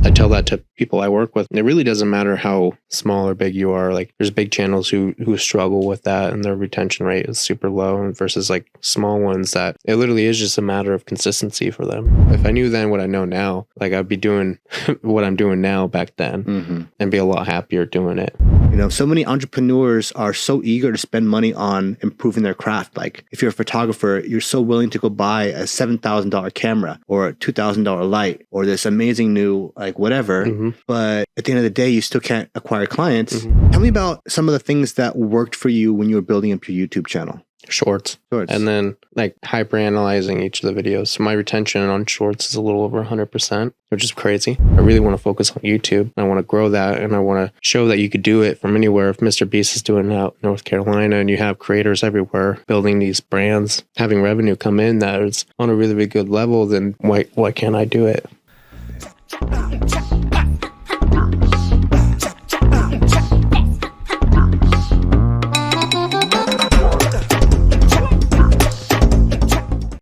I tell that to people I work with. It really doesn't matter how small or big you are. Like there's big channels who struggle with that and their retention rate is super low versus like small ones that it literally is just a matter of consistency for them. If I knew then what I know now, like I'd be doing what I'm doing now back then and be a lot happier doing it. You know, so many entrepreneurs are so eager to spend money on improving their craft. Like if you're a photographer, you're so willing to go buy a $7,000 camera or a $2,000 light or this amazing new like whatever. But at the end of the day, you still can't acquire clients. Tell me about some of the things that worked for you when you were building up your YouTube channel. Shorts. And then like hyper analyzing each of the videos. So my retention on shorts is a little over 100%, which is crazy. I really want to focus on YouTube. I want to grow that and I want to show that you could do it from anywhere. If Mr. Beast is doing it out in North Carolina and you have creators everywhere building these brands, having revenue come in that is on a really, really good level, then why can't I do it?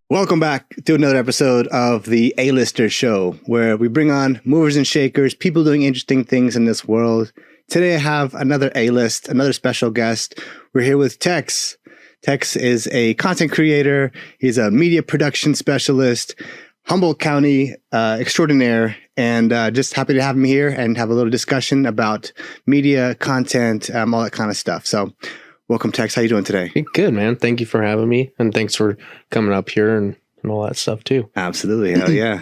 Welcome back to another episode of the A-Lister Show, where we bring on movers and shakers, people doing interesting things in this world. Today I have another A-List, another special guest. We're here with Tex. Tex is a content creator. He's a media production specialist, Humboldt County extraordinaire, and just happy to have him here and have a little discussion about media, content, all that kind of stuff. So welcome, Tex. How you doing today? Good, man. Thank you for having me. And thanks for coming up here and all that stuff too. Absolutely. Hell yeah.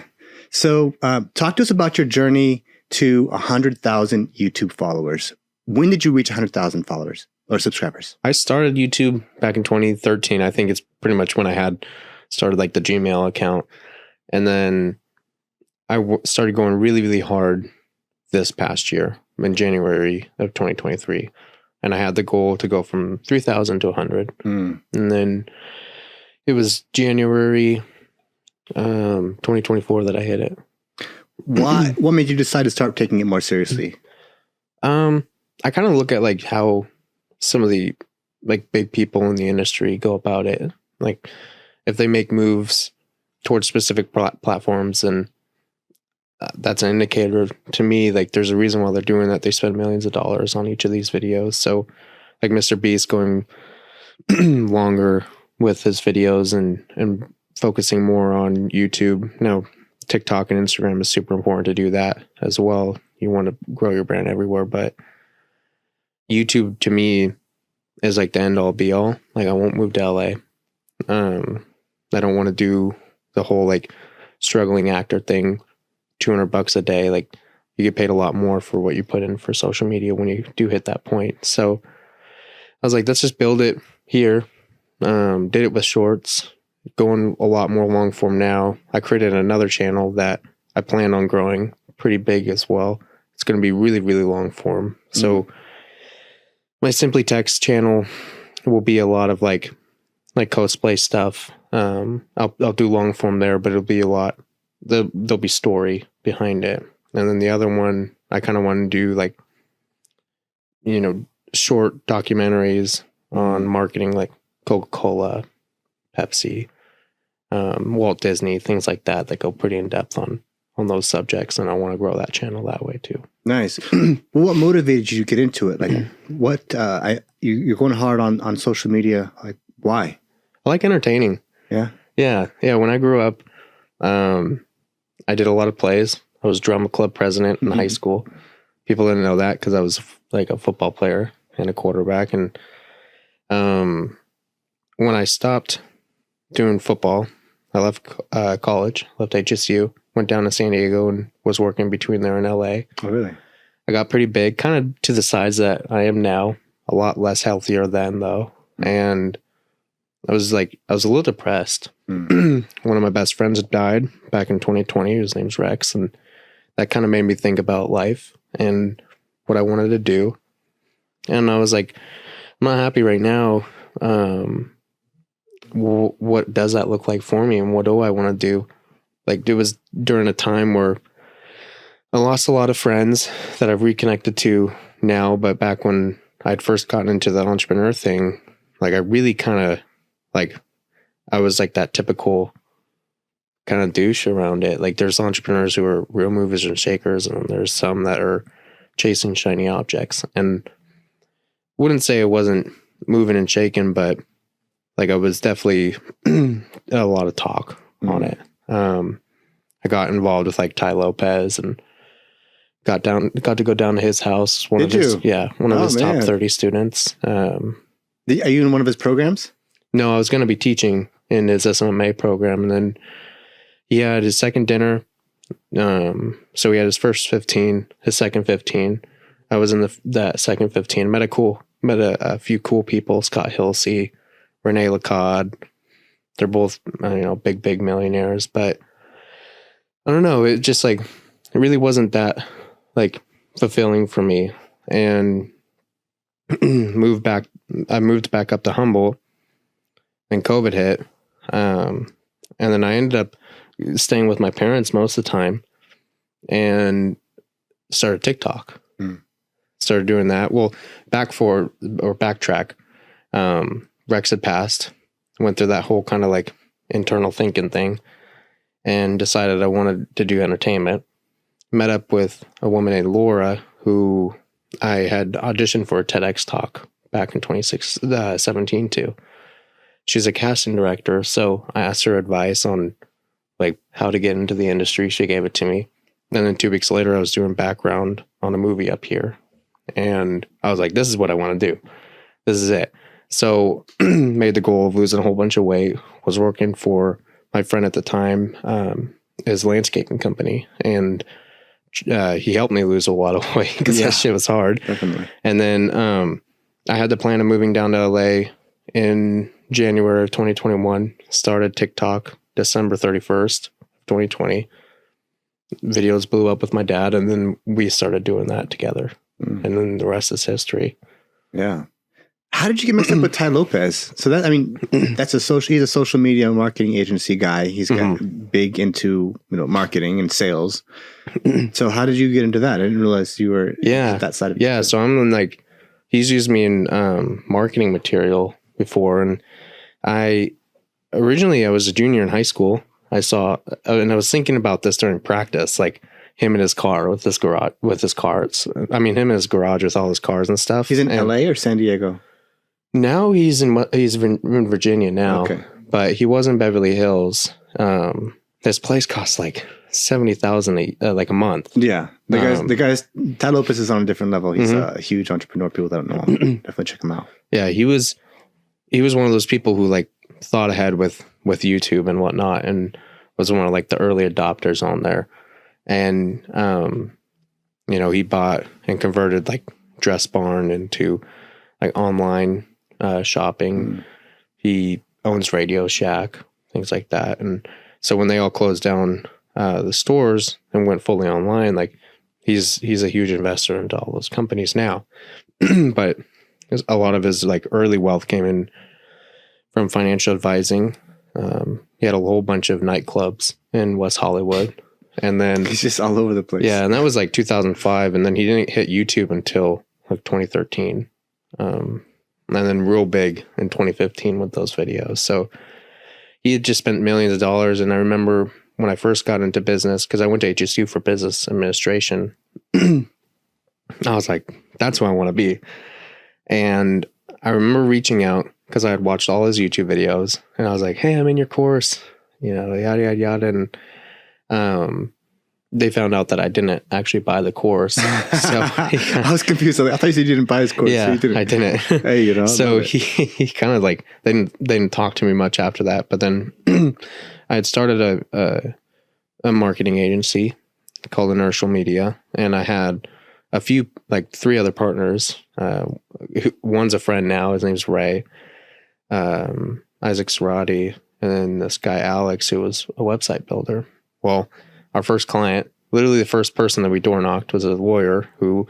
So talk to us about your journey to 100,000 YouTube followers. When did you reach 100,000 followers or subscribers? I started YouTube back in 2013. I think it's pretty much when I had started like the Gmail account. And then I started going really, really hard this past year in January of 2023. And I had the goal to go from 3,000 to 100. And then it was January 2024 that I hit it. Why? What made you decide to start taking it more seriously? I kind of look at like how some of the like big people in the industry go about it. Like if they make moves towards specific platforms, and that's an indicator to me, like there's a reason why they're doing that. They spend millions of dollars on each of these videos. So like Mr. Beast going longer with his videos and focusing more on YouTube. Now, TikTok and Instagram is super important to do that as well. You want to grow your brand everywhere, but YouTube to me is like the end all be all. Like I won't move to LA. I don't want to do the whole like struggling actor thing. $200 a day. Like you get paid a lot more for what you put in for social media when you do hit that point. So I was like, let's just build it here. Did it with shorts, going a lot more long form now. I created another channel that I plan on growing pretty big as well. It's going to be really, really long form. So my Simply Tex channel will be a lot of like cosplay stuff. I'll do long form there, but it'll be a lot. There'll be story behind it. And then the other one, I kind of want to do like, short documentaries on marketing, like Coca-Cola, Pepsi, Walt Disney, things like that go pretty in depth on those subjects. And I want to grow that channel that way too. Nice. Well, what motivated you to get into it? Like what, you're going hard on social media. Like why? I like entertaining. Yeah. Yeah. When I grew up, I did a lot of plays. I was drama club president in high school. People didn't know that because I was like a football player and a quarterback. And when I stopped doing football, I left college, left HSU, went down to San Diego and was working between there and LA. Oh, really? I got pretty big, kind of to the size that I am now, a lot less healthier then though. And I was a little depressed. One of my best friends had died back in 2020. His name's Rex. And that kind of made me think about life and what I wanted to do. And I was like, I'm not happy right now. What does that look like for me? And what do I want to do? Like it was during a time where I lost a lot of friends that I've reconnected to now. But back when I'd first gotten into that entrepreneur thing, like I really kind of like, I was like that typical kind of douche around it. Like there's entrepreneurs who are real movers and shakers, and there's some that are chasing shiny objects. And wouldn't say it wasn't moving and shaking, but like I was definitely a lot of talk on it. I got involved with like Ty Lopez and got to go down to his house. One of his top 30 students. Are you in one of his programs? No, I was going to be teaching in his SMA program, and then he had his second dinner. So he had his first 15, his second 15. I was in that second 15. Met a few cool people. Scott Hilsey, Renee Lacade. They're both, big millionaires, but I don't know. It just like, it really wasn't that like fulfilling for me, and I moved back up to Humboldt, and COVID hit. And then I ended up staying with my parents most of the time and started TikTok. Started doing that. Well, backtrack. Rex had passed, went through that whole kind of like internal thinking thing, and decided I wanted to do entertainment. Met up with a woman named Laura, who I had auditioned for a TEDx talk back in 2017 too. She's a casting director, so I asked her advice on like how to get into the industry. She gave it to me. And then 2 weeks later, I was doing background on a movie up here. And I was like, this is what I want to do. This is it. So made the goal of losing a whole bunch of weight. Was working for my friend at the time, his landscaping company. And he helped me lose a lot of weight because that shit was hard. Definitely. And then I had the plan of moving down to LA in January of 2021. Started TikTok December 31st, 2020. Videos blew up with my dad, and then we started doing that together. And then the rest is history. Yeah. How did you get mixed up with Ty Lopez? So he's a social media marketing agency guy. He's got big into, marketing and sales. So how did you get into that? I didn't realize you were that side of it. Yeah. So I'm like, he's used me in marketing material before. And I was a junior in high school. I saw, and I was thinking about this during practice, like him in his car with his garage, him in his garage with all his cars and stuff. He's in LA or San Diego? Now he's in Virginia now, but he was in Beverly Hills. This place costs like $70,000 like a month. Yeah, the guys. Ty Lopez is on a different level. He's a huge entrepreneur. People that don't know him, definitely check him out. Yeah, he was one of those people who like thought ahead with YouTube and whatnot, and was one of like the early adopters on there. And he bought and converted like Dress Barn into like online shopping. He owns Radio Shack, things like that. And so when they all closed down the stores and went fully online, like he's a huge investor into all those companies now. But a lot of his like early wealth came in from financial advising. He had a whole bunch of nightclubs in West Hollywood. And then he's just all over the place. Yeah, and that was like 2005, and then he didn't hit YouTube until like 2013. And then real big in 2015 with those videos. So he had just spent millions of dollars. And I remember when I first got into business, because I went to HSU for business administration, I was like, that's who I want to be. And I remember reaching out because I had watched all his YouTube videos, and I was like, hey, I'm in your course, yada, yada, yada. And they found out that I didn't actually buy the course. So I was confused. I thought you said you didn't buy his course. Yeah, so you didn't. I didn't. Hey, So he kind of like, they didn't talk to me much after that. But then I had started a marketing agency called Inertial Media. And I had a few, like 3 other partners. One's a friend now. His name's Ray. Isaac Sarati. And then this guy, Alex, who was a website builder. Well, our first client, literally the first person that we door knocked, was a lawyer who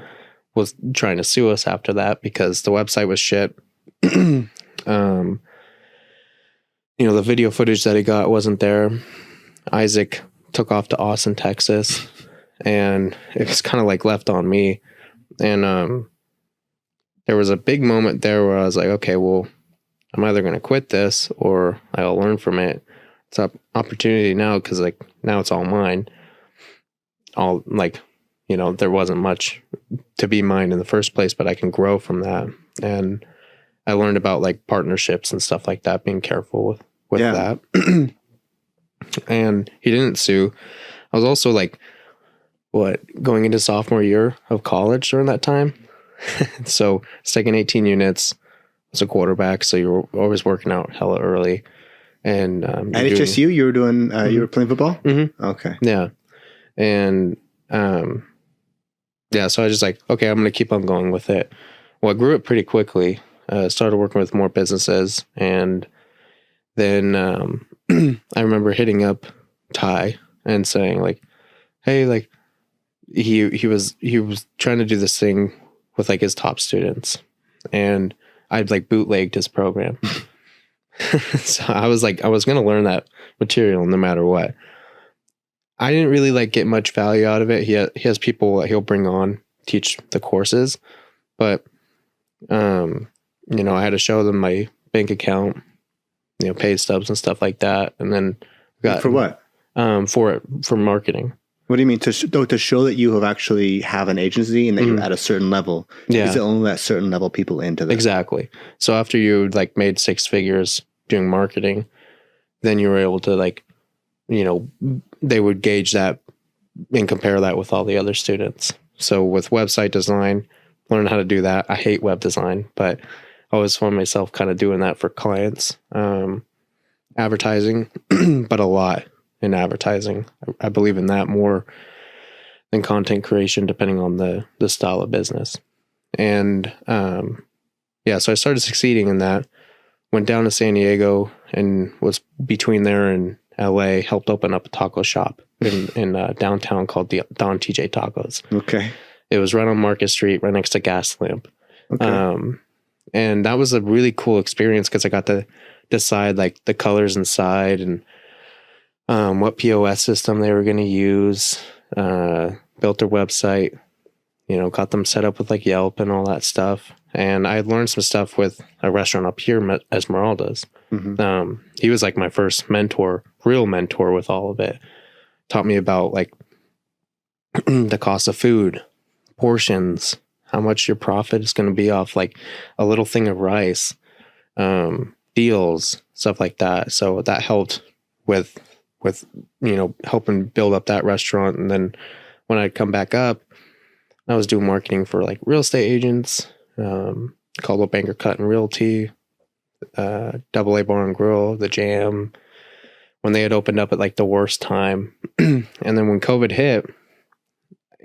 was trying to sue us after that because the website was shit. The video footage that he got wasn't there. Isaac took off to Austin, Texas, and it was kind of like left on me. And there was a big moment there where I was like, okay, well, I'm either going to quit this or I'll learn from it. opportunity now because like now it's all mine. All like, there wasn't much to be mine in the first place, but I can grow from that. And I learned about like partnerships and stuff like that, being careful with that. And he didn't sue. I was also like, going into sophomore year of college during that time. So I was taking 18 units as a quarterback. So you're always working out hella early. And at HSU, you were doing, you were playing football? Mm-hmm. Okay. Yeah. And so I was just like, okay, I'm going to keep on going with it. Well, I grew up pretty quickly. Started working with more businesses. And then I remember hitting up Ty and saying like, hey, like he was trying to do this thing with like his top students, and I'd like bootlegged his program. So I was like, I was going to learn that material no matter what. I didn't really like get much value out of it. He has people that he'll bring on teach the courses, but I had to show them my bank account, pay stubs and stuff like that, and then for what? For marketing. What do you mean to show that you have an agency and that you're at a certain level? Yeah, is it only at certain level people into that? Exactly. So after you like made 6 figures doing marketing, then you were able to like, they would gauge that and compare that with all the other students. So with website design, learn how to do that. I hate web design, but I always found myself kind of doing that for clients. Advertising, but a lot in advertising. I believe in that more than content creation, depending on the style of business. And so I started succeeding in that. Went down to San Diego and was between there and LA, helped open up a taco shop in downtown called the Don TJ Tacos. Okay. It was right on Market Street, right next to Gaslamp. Okay. And that was a really cool experience because I got to decide like the colors inside and what POS system they were going to use, built their website, got them set up with like Yelp and all that stuff. And I learned some stuff with a restaurant up here, Esmeralda's. Mm-hmm. He was like my first real mentor with all of it. Taught me about like the cost of food, portions, how much your profit is going to be off like a little thing of rice, deals, stuff like that. So that helped with helping build up that restaurant. And then when I'd come back up, I was doing marketing for like real estate agents, Coldwell Banker Cut and Realty, Double A Bar and Grill, The Jam, when they had opened up at like the worst time. And then when COVID hit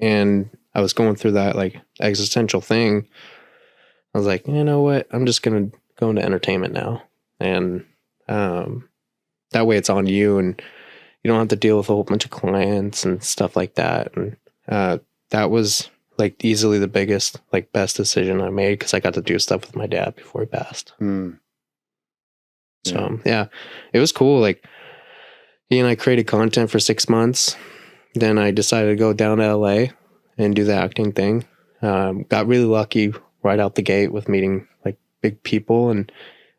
and I was going through that like existential thing, I was like, you know what? I'm just going to go into entertainment now. And that way it's on you and you don't have to deal with a whole bunch of clients and stuff like that. And that was like easily the biggest, like best decision I made because I got to do stuff with my dad before he passed. Mm. Yeah. So yeah, it was cool. Like he and I created content for 6 months. Then I decided to go down to LA and do the acting thing. Got really lucky right out the gate with meeting like big people and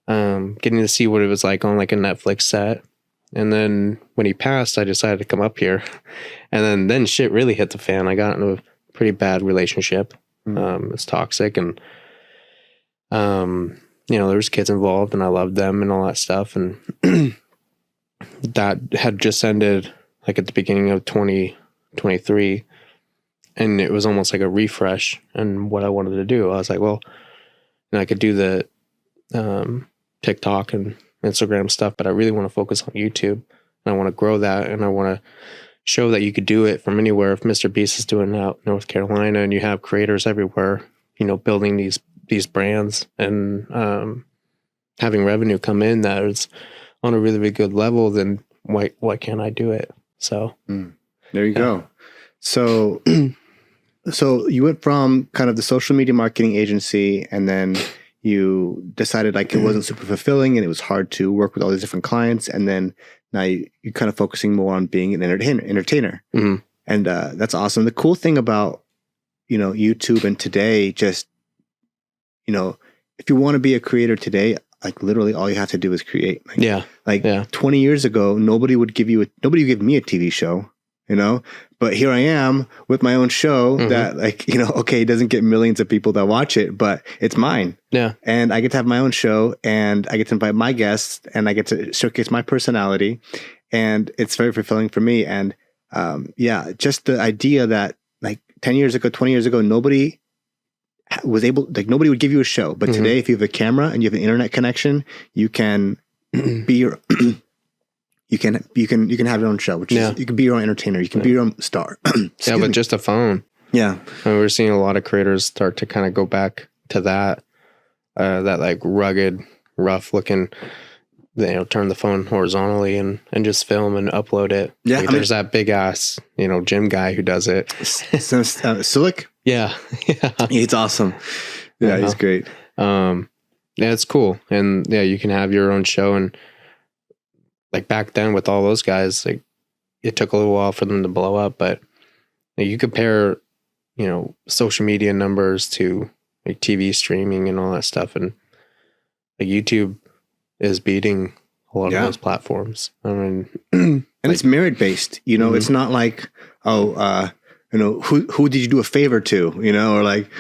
getting to see what it was like on like a Netflix set. And then when he passed, I decided to come up here. And then shit really hit the fan. I got into a pretty bad relationship. It's toxic and there was kids involved and I loved them and all that stuff. And that had just ended like at the beginning of 2023. And it was almost like a refresh in what I wanted to do. I was like, well, I could do the TikTok and Instagram stuff, but I really want to focus on YouTube and I want to grow that. And I want to show that you could do it from anywhere. If Mr. Beast is doing it out in North Carolina and you have creators everywhere, building these brands and having revenue come in that is on a really, really good level, then why can't I do it? So there you go. So you went from kind of the social media marketing agency and then you decided like it wasn't super fulfilling and it was hard to work with all these different clients. And then now you're kind of focusing more on being an entertainer. Mm-hmm. And that's awesome. The cool thing about, YouTube and today, just, if you want to be a creator today, like literally all you have to do is create. Like, Yeah. 20 years ago, nobody would give me a TV show, but here I am with my own show that okay, it doesn't get millions of people that watch it, but it's mine. Yeah. And I get to have my own show, and I get to invite my guests, and I get to showcase my personality, and it's very fulfilling for me. And just the idea that like 10 years ago, 20 years ago, nobody was able, like nobody would give you a show. But today, if you have a camera and you have an internet connection, you can be your, you can have your own show, which is, you can be your own entertainer. You can be your own star. But just a phone. Yeah. And we're seeing a lot of creators start to kind of go back to that like rugged, rough looking, turn the phone horizontally and just film and upload it. Yeah. Like, there's that big ass, gym guy who does it. Sulik? Yeah. He's awesome. Yeah, he's great. Yeah, it's cool. And yeah, you can have your own show. And like back then with all those guys, like it took a little while for them to blow up, but you compare, social media numbers to like TV streaming and all that stuff. And like YouTube is beating a lot of those platforms. I mean, and it's merit based, it's not like, who did you do a favor to, or like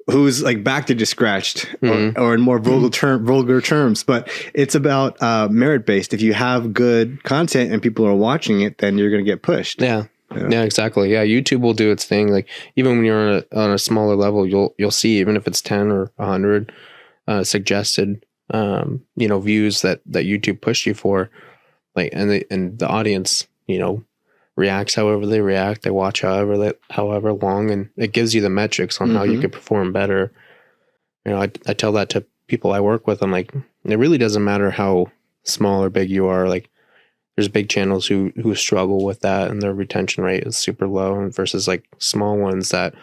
whose like back did you scratched, or in more vulgar terms, but it's about merit based. If you have good content and people are watching it, then you're going to get pushed. Yeah, exactly. Yeah, YouTube will do its thing. Like even when you're on a smaller level, you'll see, even if it's 10 or 100 suggested views that YouTube pushed you for, like, and the audience reacts however they react. They watch however long, and it gives you the metrics on how you could perform better. I tell that to people I work with. I'm like, it really doesn't matter how small or big you are. Like, there's big channels who struggle with that, and their retention rate is super low, and versus like small ones that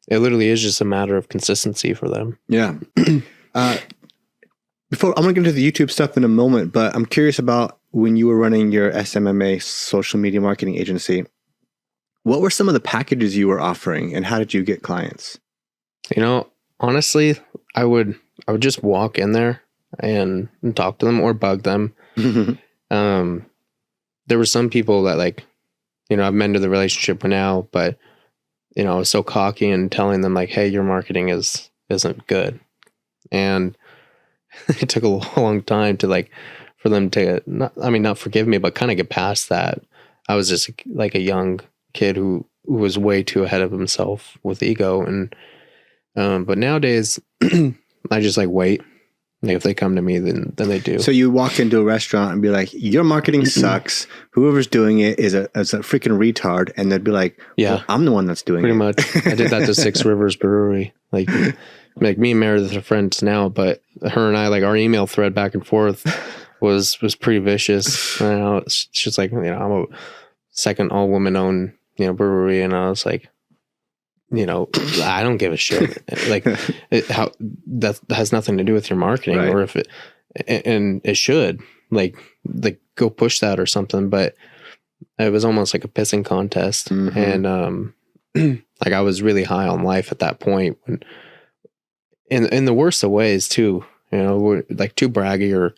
it literally is just a matter of consistency for them. Yeah. Before I'm going to get into the YouTube stuff in a moment, but I'm curious about when you were running your SMMA social media marketing agency, what were some of the packages you were offering, and how did you get clients? Honestly, I would just walk in there and talk to them or bug them. There were some people that like, I've mended the relationship now, but I was so cocky and telling them like, hey, your marketing isn't good. And it took a long time to like, for them to not forgive me, but kind of get past that. I was just like a young kid who was way too ahead of himself with ego. And, but nowadays I just like wait. Like if they come to me, then they do. So you walk into a restaurant and be like, your marketing sucks. Whoever's doing it is a freaking retard. And they'd be like, well, I'm the one that's doing pretty it. Much. I did that to Six Rivers Brewery. Like me and Meredith are friends now, but her and I, like our email thread back and forth was pretty vicious. She's like, I'm a second all woman owned, brewery. And I was like, I don't give a shit. Like that has nothing to do with your marketing, right? Or if and it should like go push that or something. But it was almost like a pissing contest. And, like I was really high on life at that point, when in the worst of ways too, like too braggy or,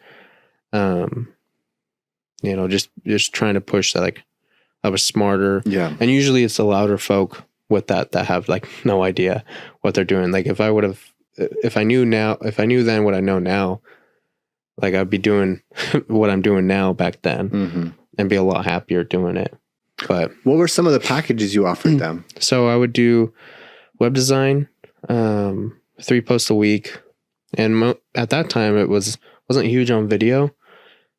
just trying to push that, like I was smarter. Yeah. And usually it's the louder folk with that have like no idea what they're doing. Like if I knew then what I know now, like I'd be doing what I'm doing now back then and be a lot happier doing it. But what were some of the packages you offered them? So I would do web design, 3 posts a week. And at that time it wasn't huge on video.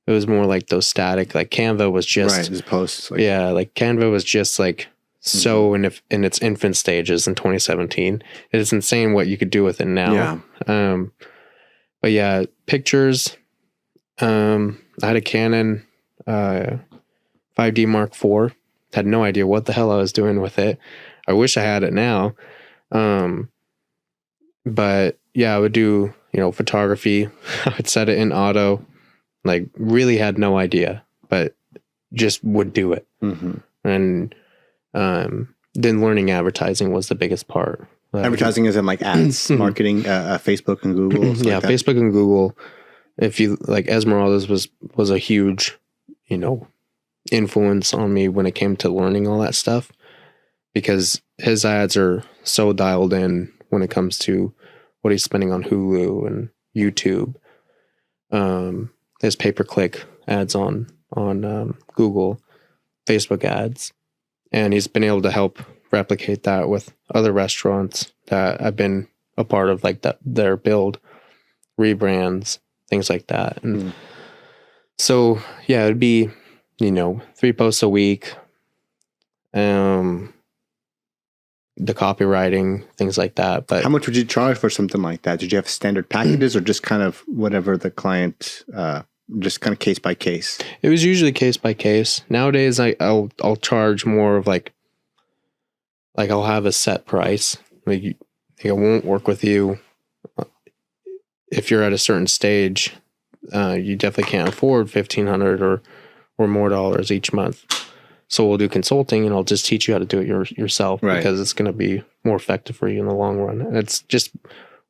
It was more like those static, like Canva was just, right, just posts. Like, like Canva was just like, so in its infant stages in 2017, it is insane what you could do with it now. Yeah. But yeah, pictures. I had a Canon 5D Mark IV. Had no idea what the hell I was doing with it. I wish I had it now. But yeah, I would do photography. I would set it in auto. Like really had no idea, but just would do it. And then learning advertising was the biggest part. Advertising is in like ads, marketing, Facebook and Google. Yeah, like Facebook and Google. if you like, Esmeralda's was a huge, influence on me when it came to learning all that stuff, because his ads are so dialed in when it comes to what he's spending on Hulu and YouTube. His pay-per-click ads on Google, Facebook ads, and he's been able to help replicate that with other restaurants that I've been a part of, like their build, rebrands, things like that. And so, yeah, it'd be, 3 posts a week, the copywriting, things like that. But how much would you charge for something like that? Did you have standard packages or just kind of whatever the client, just kind of case by case? It was usually case by case. Nowadays, I'll charge more of like I'll have a set price. Like I won't work with you if you're at a certain stage. You definitely can't afford $1,500 or more dollars each month. So we'll do consulting, and I'll just teach you how to do it yourself, right, because it's going to be more effective for you in the long run. And it's just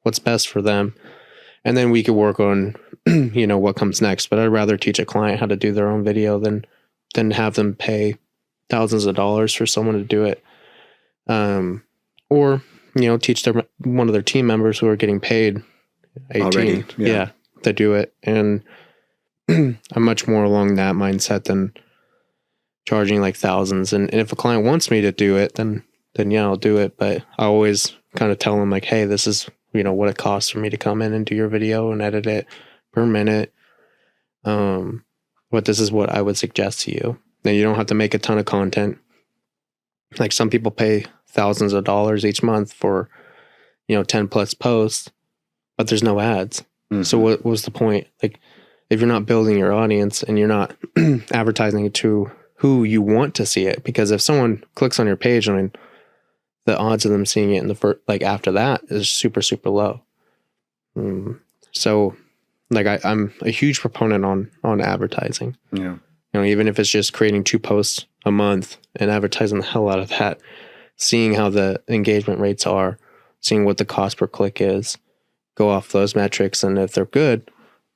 what's best for them. And then we could work on, what comes next. But I'd rather teach a client how to do their own video than have them pay thousands of dollars for someone to do it. Or, teach one of their team members who are getting paid 18 already, to do it. And I'm much more along that mindset than charging like thousands. And if a client wants me to do it, then yeah, I'll do it. But I always kind of tell them like, hey, this is, what it costs for me to come in and do your video and edit it per minute. But this is what I would suggest to you. Then you don't have to make a ton of content. Like some people pay thousands of dollars each month for, 10 plus posts, but there's no ads. Mm-hmm. So what was the point? Like if you're not building your audience and you're not advertising it to who you want to see it, because if someone clicks on your page, the odds of them seeing it in the first, like after that, is super, super low. So like I'm a huge proponent on advertising. Yeah. Even if it's just creating 2 posts a month and advertising the hell out of that, seeing how the engagement rates are, seeing what the cost per click is, go off those metrics. And if they're good,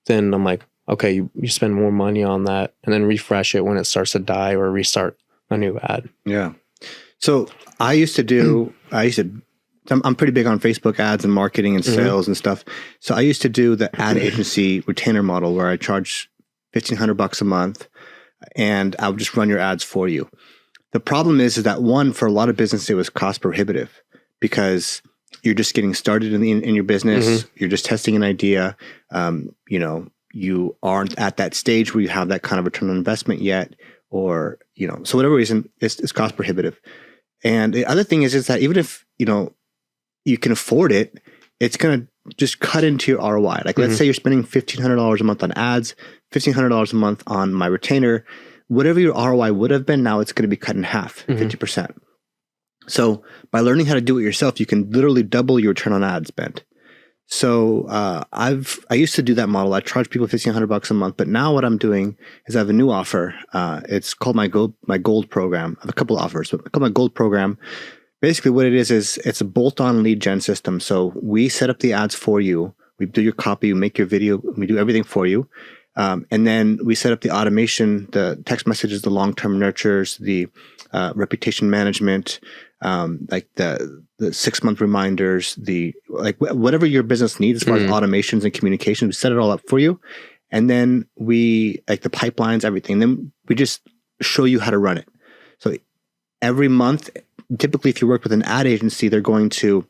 then I'm like, okay, you spend more money on that and then refresh it when it starts to die or restart a new ad. Yeah. So I'm pretty big on Facebook ads and marketing and sales and stuff. So I used to do the ad agency retainer model where I charge $1,500 a month and I would just run your ads for you. The problem is that one, for a lot of businesses, it was cost prohibitive because you're just getting started in your business. You're just testing an idea. You aren't at that stage where you have that kind of return on investment yet, or, so whatever reason, it's cost prohibitive. And the other thing is that even if, you can afford it, it's going to just cut into your ROI. Like, let's say you're spending $1,500 a month on ads, $1,500 a month on my retainer, whatever your ROI would have been, now it's going to be cut in half, 50%. So by learning how to do it yourself, you can literally double your return on ad spend. So I used to do that model. I charge people $1,500 a month, but now what I'm doing is I have a new offer. It's called my gold program. I have a couple offers, but it's called my gold program. Basically, what it is it's a bolt-on lead gen system. So we set up the ads for you. We do your copy, we make your video, we do everything for you, and then we set up the automation, the text messages, the long-term nurtures, the reputation management, like the 6-month reminders, whatever your business needs as far as automations and communications, we set it all up for you. And then we, like the pipelines, everything, then we just show you how to run it. So every month, typically if you work with an ad agency, they're going to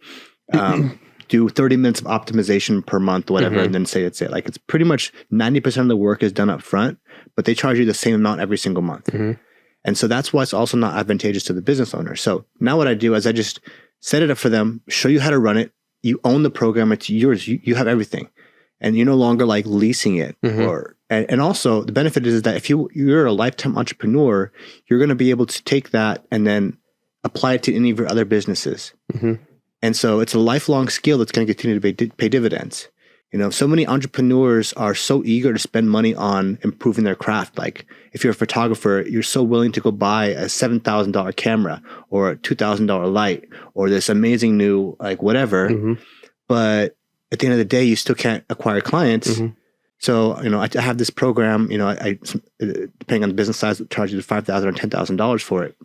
do 30 minutes of optimization per month, whatever, and then say it's it. Like it's pretty much 90% of the work is done up front, but they charge you the same amount every single month. And so that's why it's also not advantageous to the business owner. So now what I do is I just set it up for them, show you how to run it. You own the program. It's yours. You have everything. And you're no longer like leasing it. And also the benefit is that if you're a lifetime entrepreneur, you're going to be able to take that and then apply it to any of your other businesses. And so it's a lifelong skill that's going to continue to pay dividends. So many entrepreneurs are so eager to spend money on improving their craft. Like if you're a photographer, you're so willing to go buy a $7,000 camera or a $2,000 light or this amazing new, like whatever. But at the end of the day, you still can't acquire clients. So, I have this program, I depending on the business size, I'll charge you $5,000 or $10,000 for it,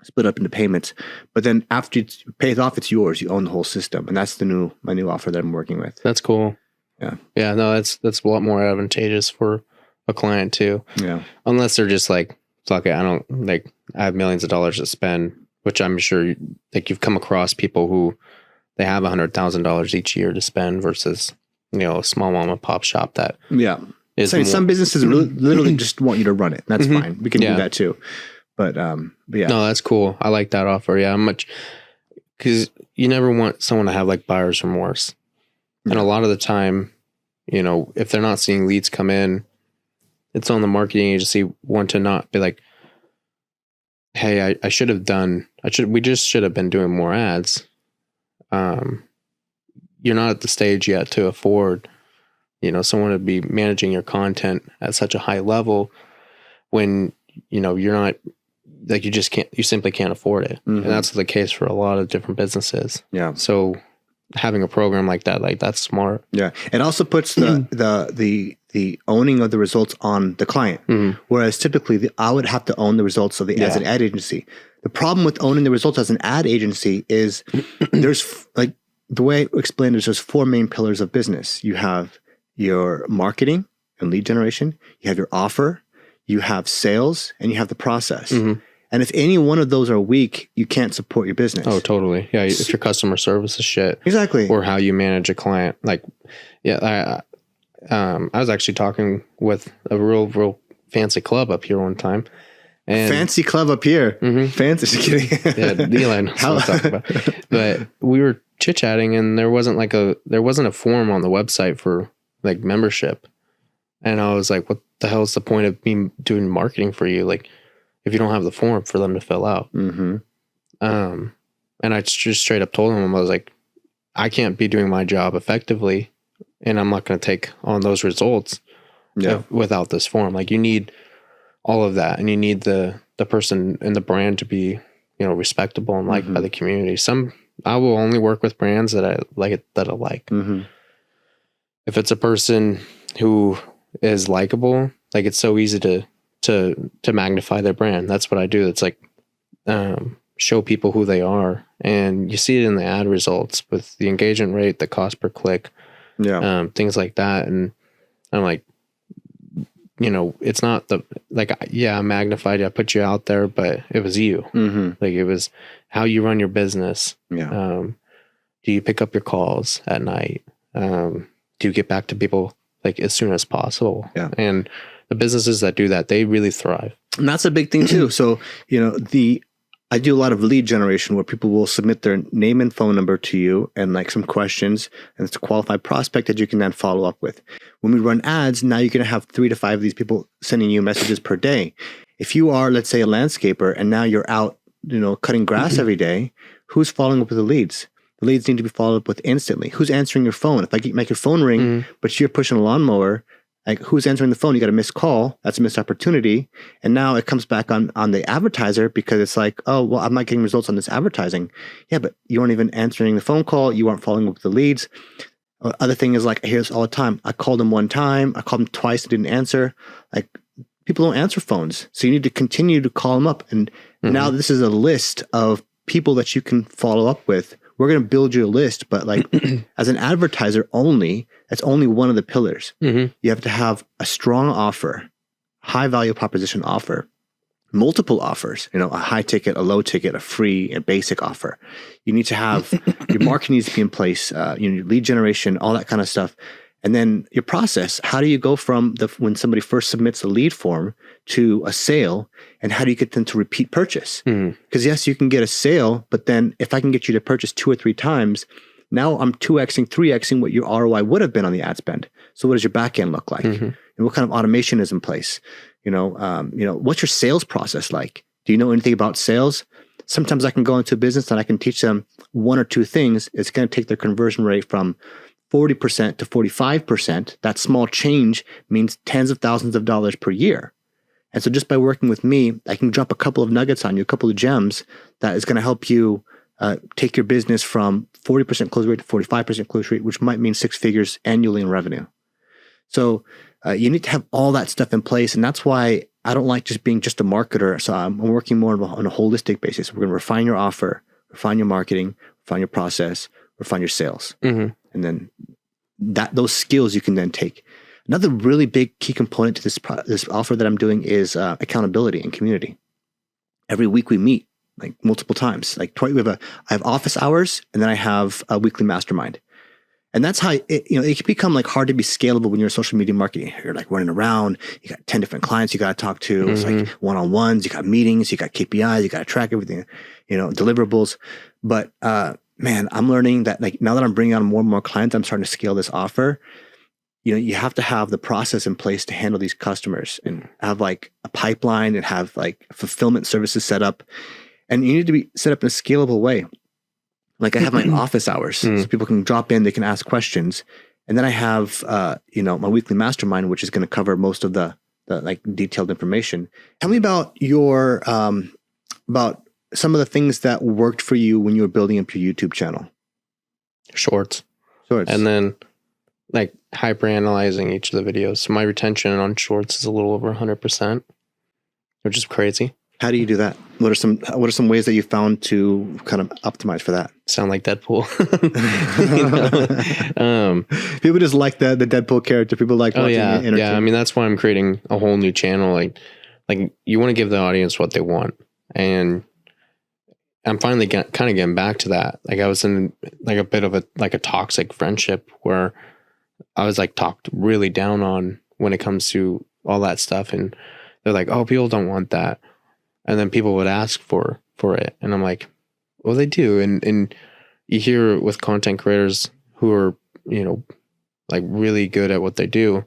split up into payments. But then after you pay it off, it's yours. You own the whole system. And that's my new offer that I'm working with. That's cool. Yeah. Yeah. No, that's a lot more advantageous for a client too. Yeah. Unless they're just like, fuck it, I have millions of dollars to spend, which I'm sure you've come across people who they have $100,000 each year to spend versus, a small mom and pop shop that is some businesses literally just want you to run it. That's fine. We can do that too. But yeah. No, that's cool. I like that offer. Yeah. Because you never want someone to have like buyer's remorse. Yeah. And a lot of the time, if they're not seeing leads come in, it's on the marketing agency want to not be like, hey, we just should have been doing more ads. You're not at the stage yet to afford, someone to be managing your content at such a high level when, you're not like, you simply can't afford it. Mm-hmm. And that's the case for a lot of different businesses. Yeah. So having a program like that, that's smart. Yeah. It also puts the owning of the results on the client. Mm-hmm. Whereas typically I would have to own the results of as an ad agency. The problem with owning the results as an ad agency is there's like, the way I explained it is there's 4 main pillars of business. You have your marketing and lead generation, you have your offer, you have sales, and you have the process. Mm-hmm. And if any one of those are weak, you can't support your business. Oh, totally. Yeah, if your customer service is shit. Exactly. Or how you manage a client. Like, I was actually talking with a real fancy club up here one time. And fancy club up here. Mm-hmm. Fancy. Just kidding. Yeah, Eli knows what I'm talking about. But we were chit-chatting and there wasn't a form on the website for like membership. And I was like, what the hell is the point of me doing marketing for you? Like, if you don't have the form for them to fill out. Mm-hmm. And I just straight up told him, I was like, I can't be doing my job effectively and I'm not going to take on those results without this form. Like, you need all of that, and you need the person and the brand to be, respectable and liked by the community. I will only work with brands that I like. Mm-hmm. If it's a person who is likable, like, it's so easy to magnify their brand. That's what I do. It's like show people who they are, and you see it in the ad results with the engagement rate, the cost per click, things like that. And I'm like, it's not I magnified you, I put you out there, but it was you. Mm-hmm. Like, it was how you run your business. Yeah. Do you pick up your calls at night? Do you get back to people like as soon as possible? Yeah. And the businesses that do that, they really thrive. And that's a big thing too. So, I do a lot of lead generation where people will submit their name and phone number to you and like some questions, and it's a qualified prospect that you can then follow up with. When we run ads, now you're going to have 3 to 5 of these people sending you messages per day. If you are, let's say, a landscaper and now you're out, cutting grass every day, who's following up with the leads? The leads need to be followed up with instantly. Who's answering your phone? If I make your phone ring, but you're pushing a lawnmower, like, who's answering the phone? You got a missed call. That's a missed opportunity. And now it comes back on the advertiser because it's like, oh, well, I'm not getting results on this advertising. Yeah, but you weren't even answering the phone call. You weren't following up with the leads. Other thing is, like, I hear this all the time. I called them one time. I called them twice and didn't answer. Like, people don't answer phones. So you need to continue to call them up. And now this is a list of people that you can follow up with. We're going to build you a list, but like as an advertiser only, that's only one of the pillars. Mm-hmm. You have to have a strong offer, high value proposition offer, multiple offers, a high ticket, a low ticket, a free, a basic offer. You need to have, your marketing needs to be in place, your lead generation, all that kind of stuff. And then your process, how do you go from when somebody first submits a lead form to a sale, and how do you get them to repeat purchase? Because yes, you can get a sale, but then if I can get you to purchase 2 or 3 times, now I'm 2xing, 3xing what your ROI would have been on the ad spend. So what does your back end look like? And what kind of automation is in place? What's your sales process like? Do you know anything about sales? Sometimes I can go into a business and I can teach them 1 or 2 things. It's going to take their conversion rate from 40% to 45%. That small change means tens of thousands of dollars per year. And so just by working with me, I can drop a couple of nuggets on you, a couple of gems that is going to help you take your business from 40% close rate to 45% close rate, which might mean 6 figures annually in revenue. So You need to have all that stuff in place. And that's why I don't like just being just a marketer. So I'm working more on a holistic basis. We're going to refine your offer, refine your marketing, refine your process, refine your sales. Mm-hmm. And then those skills you can then take. Another really big key component to this offer that I'm doing is accountability and community. Every week we meet like multiple times. Like I have office hours, and then I have a weekly mastermind. And that's how it can become like hard to be scalable when you're social media marketing. You're like running around, you got 10 different clients you got to talk to. It's like one-on-ones, you got meetings, you got KPIs, you got to track everything, deliverables. But man, I'm learning that like now that I'm bringing on more and more clients, I'm starting to scale this offer. You have to have the process in place to handle these customers and have like a pipeline and have like fulfillment services set up. And you need to be set up in a scalable way. Like I have my office hours, so people can drop in, they can ask questions. And then I have, my weekly mastermind, which is going to cover most of the like detailed information. Tell me about about some of the things that worked for you when you were building up your YouTube channel. Shorts. And then like hyper analyzing each of the videos. So my retention on shorts is a little over 100%, which is crazy. How do you do that? What are some ways that you found to kind of optimize for that? Sound like Deadpool. People just like the Deadpool character. People like watching it. Yeah. I mean, that's why I'm creating a whole new channel. Like you want to give the audience what they want, and I'm finally kind of getting back to that. Like I was in like a bit of a toxic friendship where I was like talked really down on when it comes to all that stuff, and they're like, "Oh, people don't want that." And then people would ask for it. And I'm like, well, they do. And you hear with content creators who are, like really good at what they do,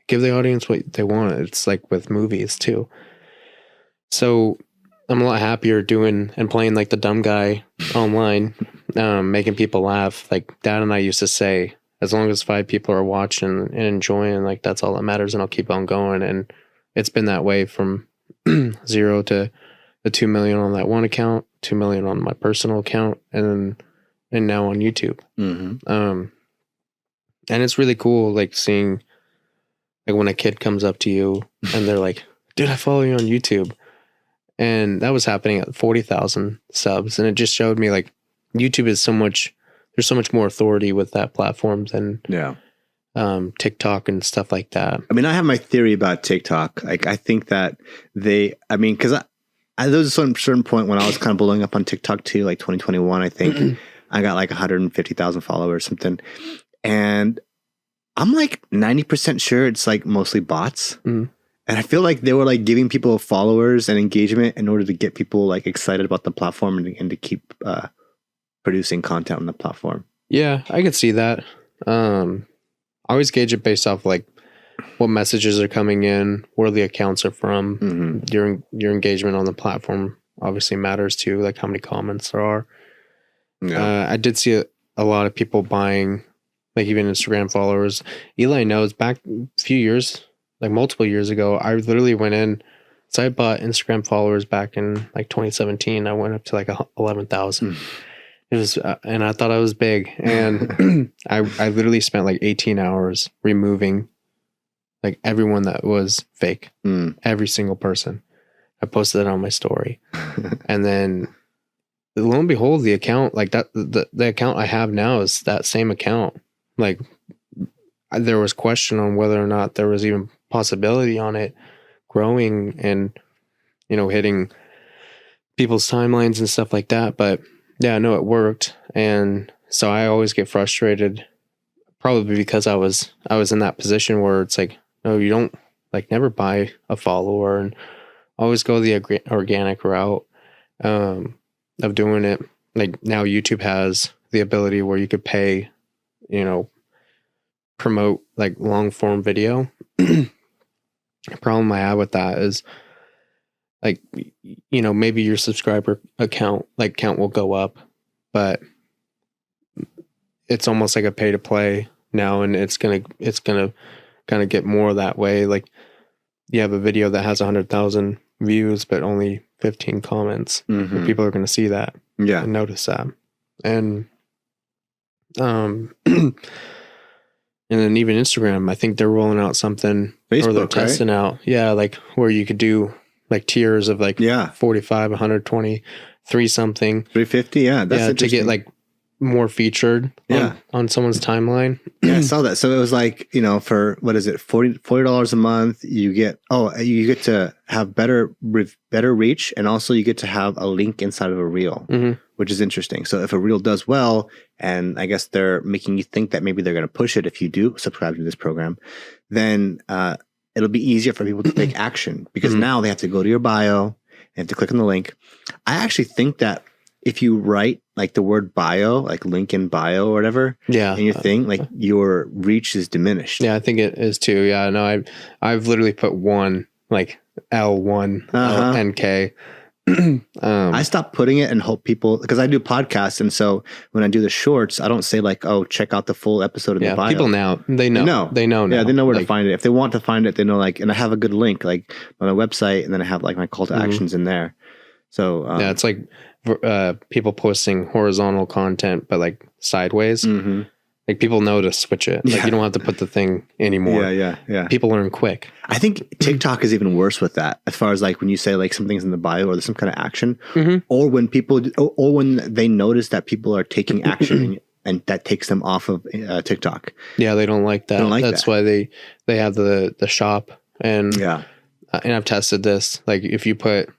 give the audience what they want. It's like with movies too. So I'm a lot happier doing and playing like the dumb guy online, making people laugh. Like Dad and I used to say, as long as 5 people are watching and enjoying, like that's all that matters. And I'll keep on going. And it's been that way from 0 to the 2 million on that one account, 2 million on my personal account, and now on YouTube. And it's really cool, like seeing like when a kid comes up to you and they're like, "Dude, I follow you on YouTube," and that was happening at 40,000 subs, and it just showed me like YouTube is there's so much more authority with that platform than TikTok and stuff like that. I mean, I have my theory about TikTok. Like, I think that because there was a certain point when I was kind of blowing up on TikTok too, like 2021, I think. I got like 150,000 followers, something. And I'm like 90% sure it's like mostly bots. And I feel like they were like giving people followers and engagement in order to get people like excited about the platform and to keep producing content on the platform. Yeah, I could see that. I always gauge it based off like what messages are coming in, where the accounts are from. Your engagement on the platform obviously matters too, like how many comments there are. I did see a lot of people buying, like even Instagram followers. Eli knows back a few years, like multiple years ago, I literally went in. So I bought Instagram followers back in like 2017. I went up to like 11,000. It was, and I thought I was big, and I literally spent like 18 hours removing like everyone that was fake, every single person. I posted it on my story, and then lo and behold, the account like that, the account I have now is that same account. Like there was question on whether or not there was even possibility on it growing and hitting people's timelines and stuff like that, but. Yeah, no, it worked. And so I always get frustrated, probably because I was in that position where it's like, no, you don't like never buy a follower, and always go the organic route of doing it. Like now YouTube has the ability where you could pay, promote like long form video. The problem I have with that is like, maybe your subscriber count will go up, but it's almost like a pay to play now. And it's going to kind of get more that way. Like you have a video that has 100,000 views, but only 15 comments. People are going to see that. Yeah. And notice that. And, And then even Instagram, I think they're rolling out something or they're Facebook, testing out. Yeah, like where you could do like tiers of like 45, 120, 3 something. 350, yeah. That's to interesting. get like more featured on someone's timeline. Yeah, I saw that. So it was like, you know, for what is it, $40 a month, you get to have better reach, and also you get to have a link inside of a reel, which is interesting. So if a reel does well, and I guess they're making you think that maybe they're going to push it if you do subscribe to this program, then it'll be easier for people to take action, because now they have to go to your bio, they have to click on the link. I actually think that if you write like the word bio, like link in bio or whatever, in your thing, like your reach is diminished. Yeah, I think it is too. Yeah, no, I've literally put one, like L1 NK. I stopped putting it and hope people, because I do podcasts, and so when I do the shorts, I don't say like, oh, check out the full episode of the bio. People now they know now. Yeah, they know where to find it. If they want to find it, they know, like, and I have a good link like on my website, and then I have like my call to actions in there. So yeah, it's like people posting horizontal content, but like sideways. Like people know to switch it. Like you don't have to put the thing anymore. Yeah. People learn quick. I think TikTok is even worse with that, as far as like when you say like something's in the bio or there's some kind of action, or when people, or when they notice that people are taking action and that takes them off of TikTok. Yeah, they don't like that. That's why they have the shop, and I've tested this. Like if you put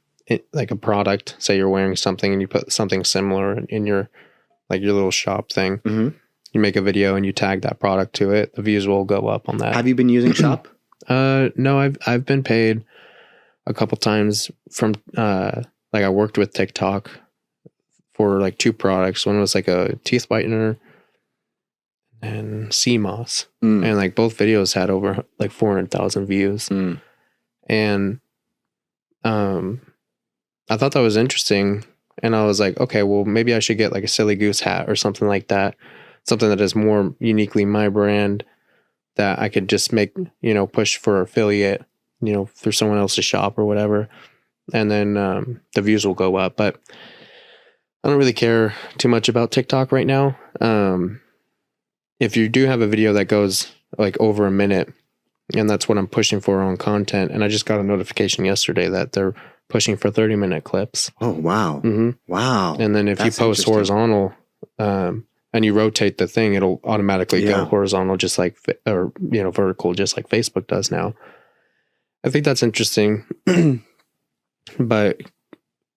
like a product, say you're wearing something and you put something similar in your like your little shop thing, you make a video and you tag that product to it, the views will go up on that. Have you been using Shop? No, I've been paid a couple times from like I worked with TikTok for like 2 products. One was like a teeth whitener and sea moss, and like both videos had over like 400,000 views, and I thought that was interesting, and I was like, okay, well, maybe I should get like a Silly Goose hat or something like that. Something that is more uniquely my brand that I could just make, push for affiliate, through someone else's shop or whatever. And then the views will go up. But I don't really care too much about TikTok right now. If you do have a video that goes like over a minute, and that's what I'm pushing for on content. And I just got a notification yesterday that they're pushing for 30-minute clips. Oh, wow. Wow. And then if you post horizontal, and you rotate the thing, it'll automatically go horizontal, just like, or, vertical, just like Facebook does now. I think that's interesting. But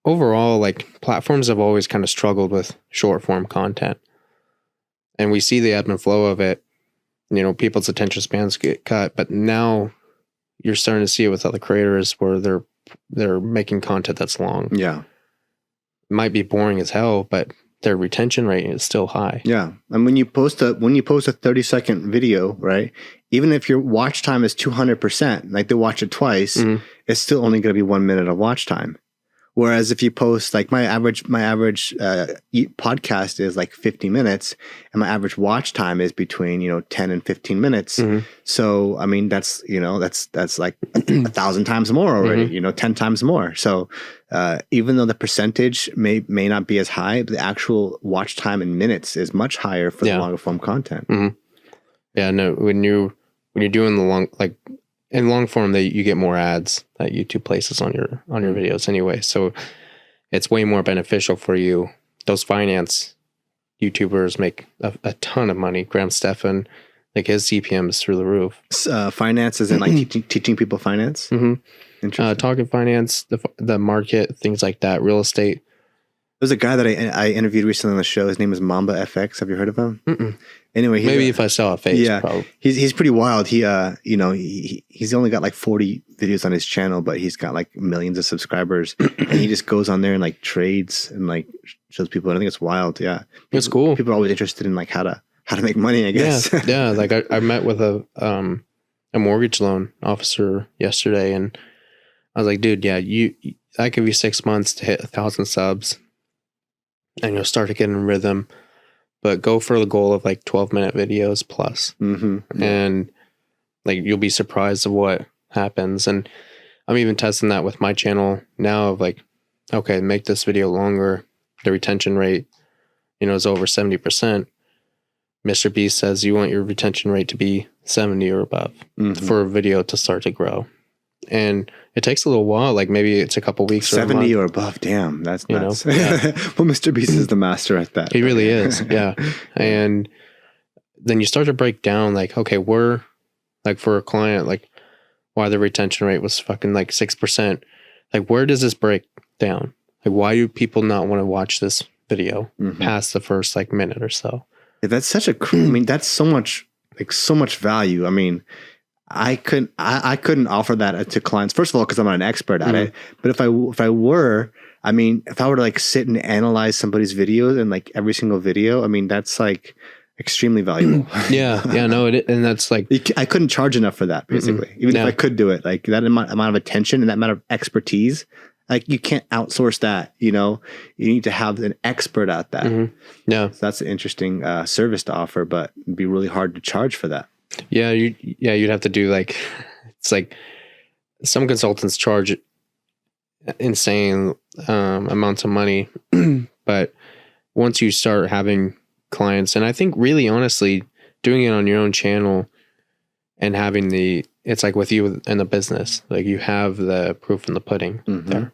overall, like platforms have always kind of struggled with short form content, and we see the ebb and flow of it. People's attention spans get cut, but now you're starting to see it with other creators where they're making content that's long. Yeah. It might be boring as hell, but their retention rate is still high. Yeah. And when you post a 30-second video, right? Even if your watch time is 200%, like they watch it twice, it's still only going to be 1 minute of watch time. Whereas if you post, like my average podcast is like 50 minutes, and my average watch time is between 10 and 15 minutes. So I mean that's like 1,000 times more already, 10 times more. So even though the percentage may not be as high, the actual watch time in minutes is much higher for the longer form content. Yeah, no, when you're doing the in long form, you get more ads that YouTube places on your videos anyway. So it's way more beneficial for you. Those finance YouTubers make a ton of money. Graham Stephan, like his CPM is through the roof. Finance isn't like teaching people finance. Interesting. Talking finance, the market, things like that, real estate. There's a guy that I interviewed recently on the show. His name is Mamba FX. Have you heard of him? Anyway, maybe if I saw a face, probably. He's pretty wild. He he's only got like 40 videos on his channel, but he's got like millions of subscribers, and he just goes on there and like trades and like shows people. And I think it's wild. Yeah, it's cool. People are always interested in like how to make money, I guess. Yeah. Like I met with a mortgage loan officer yesterday, and I was like, dude, I give you 6 months to hit 1,000 subs, and you'll start to get in rhythm. But go for the goal of like 12-minute videos plus. And like you'll be surprised of what happens. And I'm even testing that with my channel now of like, okay, make this video longer. The retention rate, is over 70%. Mr. Beast says you want your retention rate to be 70 or above for a video to start to grow. And it takes a little while, like maybe it's a couple weeks 70 or above. Damn, that's nuts. Yeah. Well, Mr. Beast is the master at that. He really is. Yeah. And then you start to break down like, okay, we're like for a client, like why the retention rate was fucking like 6%. Like, where does this break down? Like, why do people not want to watch this video past the first like minute or so? Yeah, that's such a, I mean, that's so much value. I mean, I couldn't offer that to clients. First of all, because I'm not an expert at it. But if I were, I mean, if I were to like sit and analyze somebody's videos and like every single video, I mean, that's like extremely valuable. Yeah, no, and that's like I couldn't charge enough for that. Basically, even if I could do it, like that amount of attention and that amount of expertise, like you can't outsource that. You know, you need to have an expert at that. Yeah, so that's an interesting service to offer, but it'd be really hard to charge for that. Yeah, you'd have to do like, it's like some consultants charge insane amounts of money, but once you start having clients, and I think really honestly doing it on your own channel and having it's like with you in the business, like you have the proof in the pudding there.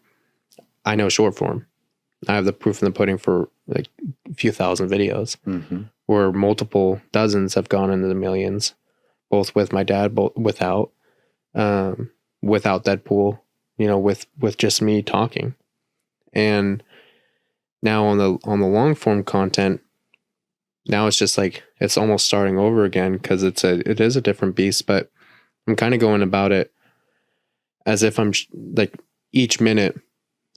I know short form. I have the proof in the pudding for like a few thousand videos where multiple dozens have gone into the millions. Both with my dad, both without Deadpool, you know, with just me talking. And now on the long form content, now it's just like it's almost starting over again because it is a different beast. But I'm kind of going about it as if I'm like each minute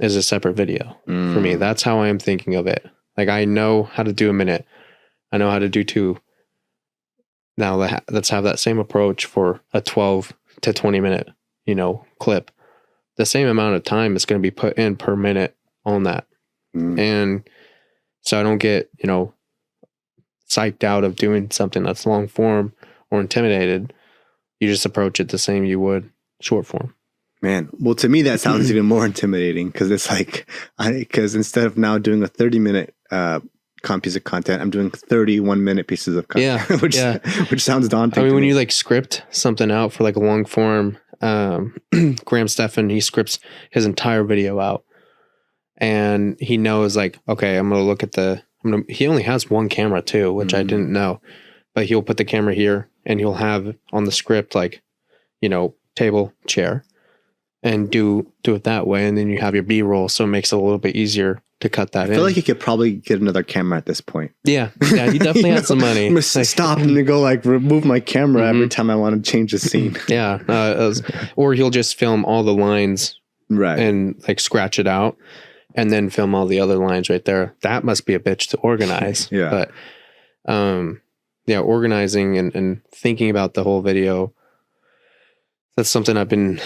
is a separate video for me. That's how I am thinking of it. Like I know how to do a minute, I know how to do 2. Now let's have that same approach for a 12 to 20 minute, you know, clip. The same amount of time is going to be put in per minute on that. And so I don't get, you know, psyched out of doing something that's long form or intimidated. You just approach it the same you would short form. Man, well, to me, that sounds even more intimidating because it's like, because instead of now doing a 30-minute piece of content, I'm doing 31-minute pieces of content, which sounds daunting. I mean, when you like script something out for like a long form, Graham Stephan, he scripts his entire video out, and he knows like, okay, I'm gonna look at he only has one camera too, which I didn't know, but he'll put the camera here, and he'll have on the script like, you know, table, chair, and do it that way, and then you have your B-roll, so it makes it a little bit easier to cut that in. I feel like you could probably get another camera at this point. Yeah, you definitely had some money. I'm gonna stop and go like remove my camera every time I want to change the scene. Or he'll just film all the lines and like scratch it out, and then film all the other lines right there. That must be a bitch to organize. But organizing and thinking about the whole video. That's something I've been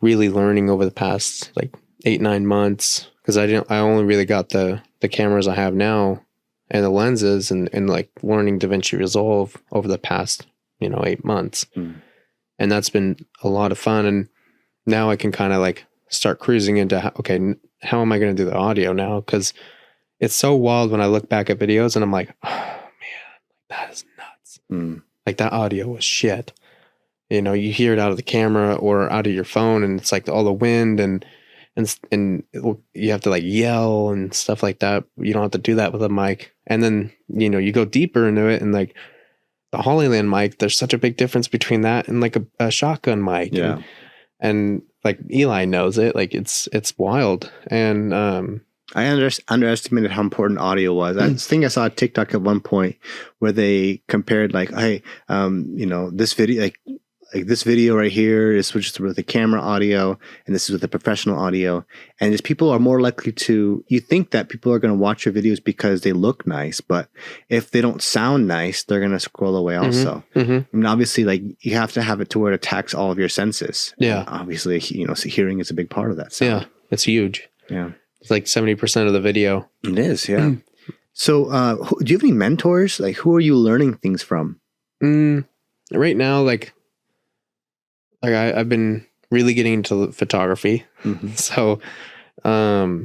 really learning over the past like 8-9 months. Because I only really got the cameras I have now and the lenses and like learning DaVinci Resolve over the past, you know, 8 months. And that's been a lot of fun. And now I can kind of like start cruising into, how am I going to do the audio now? Because it's so wild when I look back at videos and I'm like, oh man, that is nuts. Like that audio was shit. You know, you hear it out of the camera or out of your phone and it's like all the wind and you have to like yell and stuff like that. You don't have to do that with a mic. And then, you know, you go deeper into it and like the Hollyland mic, there's such a big difference between that and like a shotgun mic. Yeah. And like Eli knows it. Like it's wild. And I underestimated how important audio was. I think I saw a TikTok at one point where they compared like, hey, you know, this video, like this video right here is switched with the camera audio, and this is with the professional audio. And just people are more likely to, you think that people are going to watch your videos because they look nice, but if they don't sound nice, they're going to scroll away also. I mean, obviously, like you have to have it to where it attacks all of your senses. Yeah. And obviously, you know, so hearing is a big part of that sound. Yeah, it's huge. Yeah. It's like 70% of the video. It is, yeah. So do you have any mentors? Like, who are you learning things from? Right now, like I've been really getting into photography. So I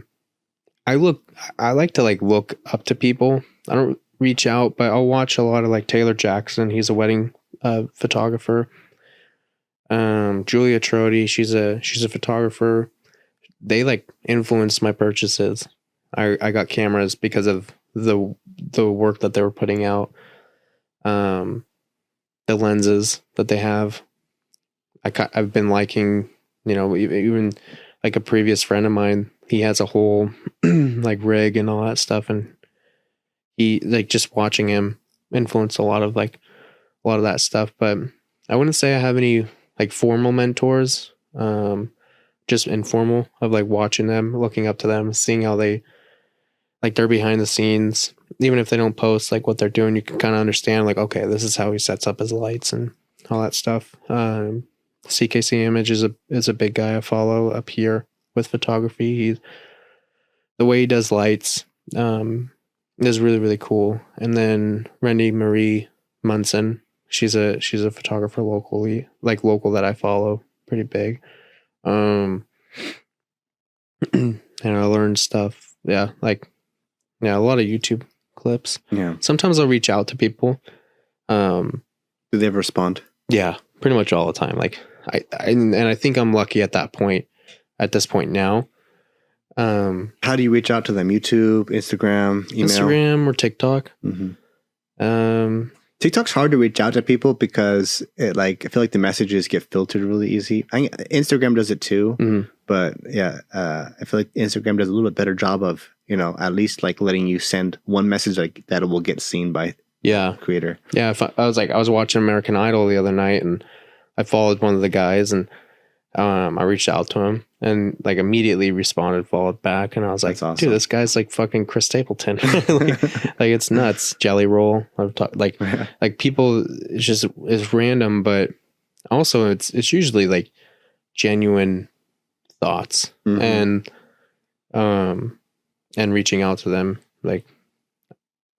like to like look up to people. I don't reach out, but I'll watch a lot of like Taylor Jackson. He's a wedding photographer. Julia Trody, she's a photographer. They like influenced my purchases. I got cameras because of the work that they were putting out. The lenses that they have. I've been liking, even like a previous friend of mine, he has a whole like rig and all that stuff, and he like just watching him influenced a lot of that stuff. But I wouldn't say I have any like formal mentors, just informal of like watching them, looking up to them, seeing how they like they're behind the scenes. Even if they don't post like what they're doing, you can kind of understand like, okay, this is how he sets up his lights and all that stuff. CKC Image is a big guy I follow up here with photography. The way he does lights is really, really cool. And then Rendy Marie Munson, she's a photographer local that I follow pretty big. And I learned stuff. Yeah, a lot of YouTube clips. Yeah. Sometimes I'll reach out to people. Do they ever respond? Yeah, pretty much all the time. Like I think I'm lucky at this point now. How do you reach out to them? YouTube, Instagram, email? Instagram or TikTok. Mm-hmm. TikTok's hard to reach out to people because I feel like the messages get filtered really easy. Instagram does it too, but yeah, I feel like Instagram does a little bit better job of, at least like letting you send one message like that will get seen by creator. Yeah. I was watching American Idol the other night and I followed one of the guys and I reached out to him and like immediately responded, followed back. And I was like, That's awesome. Dude, this guy's like fucking Chris Stapleton. like it's nuts. Jelly Roll. Like people, it's random, but also it's usually like genuine thoughts and reaching out to them. Like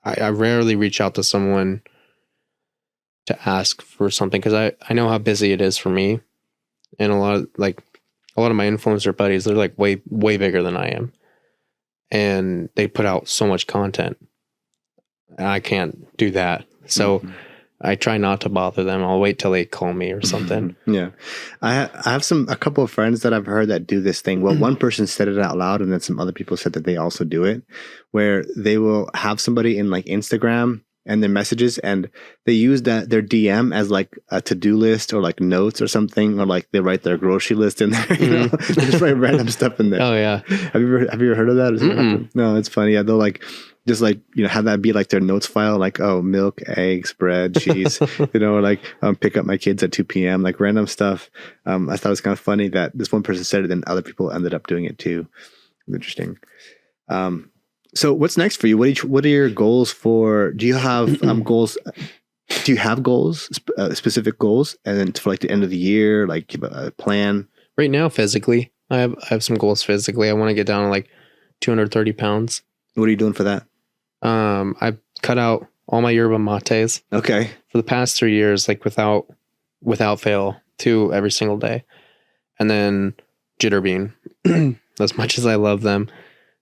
I rarely reach out to someone to ask for something because I know how busy it is for me. And a lot of my influencer buddies, they're like way bigger than I am, and they put out so much content. I can't do that, so I try not to bother them. I'll wait till they call me or something. Yeah, I have a couple of friends that I've heard that do this thing. Well, one person said it out loud, and then some other people said that they also do it, where they will have somebody in like Instagram and their messages, and they use their DM as like a to-do list or like notes or something, or like they write their grocery list in there. They just write random stuff in there. Oh yeah. Have you ever heard of that? No, it's funny. Yeah, they'll like just like have that be like their notes file, like milk, eggs, bread, cheese. Like pick up my kids at 2 p.m. Like random stuff. I thought it was kind of funny that this one person said it, and other people ended up doing it too. Interesting. So what's next for you? What are your goals for? Do you have goals? Do you have goals, specific goals, and then for like the end of the year, like a plan? Right now, physically, I have some goals physically. I want to get down to like 230 pounds. What are you doing for that? I cut out all my yerba mates. Okay. For the past 3 years, like without fail, 2 every single day, and then Jitterbean. As much as I love them,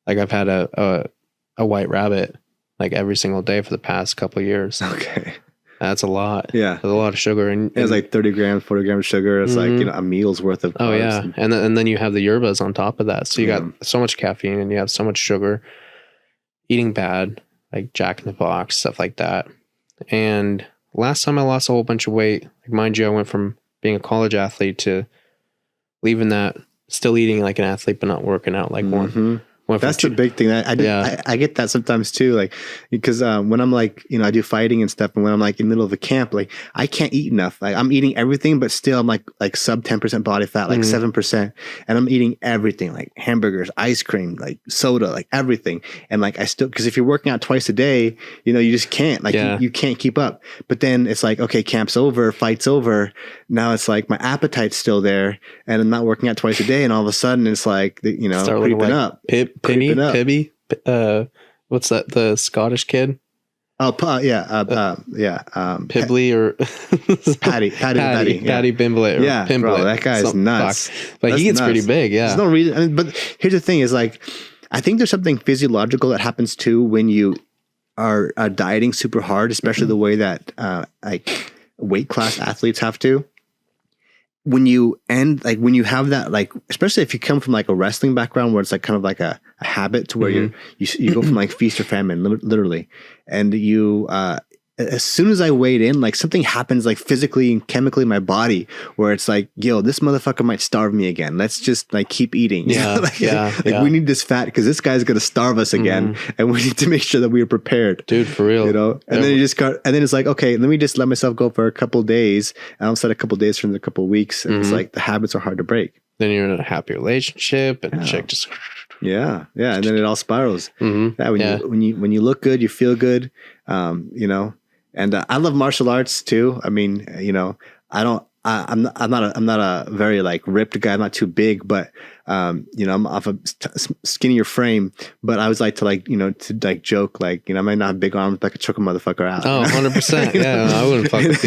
like I've had a white rabbit like every single day for the past couple of years. Okay. That's a lot. Yeah. That's a lot of sugar. And it's like 30 grams, 40 grams of sugar. It's like, a meal's worth of carbs. Oh yeah. And then you have the yerbas on top of that. So you got so much caffeine and you have so much sugar. Eating bad, like Jack in the Box, stuff like that. And last time I lost a whole bunch of weight, like mind you, I went from being a college athlete to leaving that, still eating like an athlete, but not working out like one. That's the big thing. I get that sometimes too. Like, because when I'm like, I do fighting and stuff, and when I'm like in the middle of a camp, like I can't eat enough. Like I'm eating everything, but still I'm like sub 10% body fat, like 7%, and I'm eating everything, like hamburgers, ice cream, like soda, like everything. And like because if you're working out twice a day, you just can't. Like you can't keep up. But then it's like, okay, camp's over, fight's over. Now it's like my appetite's still there, and I'm not working out twice a day, and all of a sudden it's like creeping up. Pibby, what's that? The Scottish kid? Oh, Pibley or Patty Bimblett. Yeah, Pimblet, bro, that guy's nuts. But That's he gets nuts. pretty big. Yeah, there's no reason. But here's the thing: is like, I think there's something physiological that happens too when you are dieting super hard, especially the way that like weight class athletes have to. When you have that, like, especially if you come from like a wrestling background where it's like kind of like a habit to where you go from like feast or famine, literally, and you as soon as I weighed in, like something happens like physically and chemically in my body where it's like, yo, this motherfucker might starve me again. Let's just like keep eating. Yeah. We need this fat because this guy's going to starve us again. And we need to make sure that we are prepared. Dude, for real. You know? And then and then it's like, okay, let me just let myself go for a couple of days. And I'll set a couple of days from a couple of weeks. And it's like the habits are hard to break. Then you're in a happy relationship and chick just. Yeah. And then it all spirals. Yeah. When you look good, you feel good. You know, and I love martial arts too. I mean, you know, I'm not a very like ripped guy. I'm not too big, but you know, I'm off a skinnier frame. But I always like to like, you know, to like joke like, you know, I might not have big arms, but I could choke a motherfucker out. Oh, 100%. Yeah, I wouldn't fuck with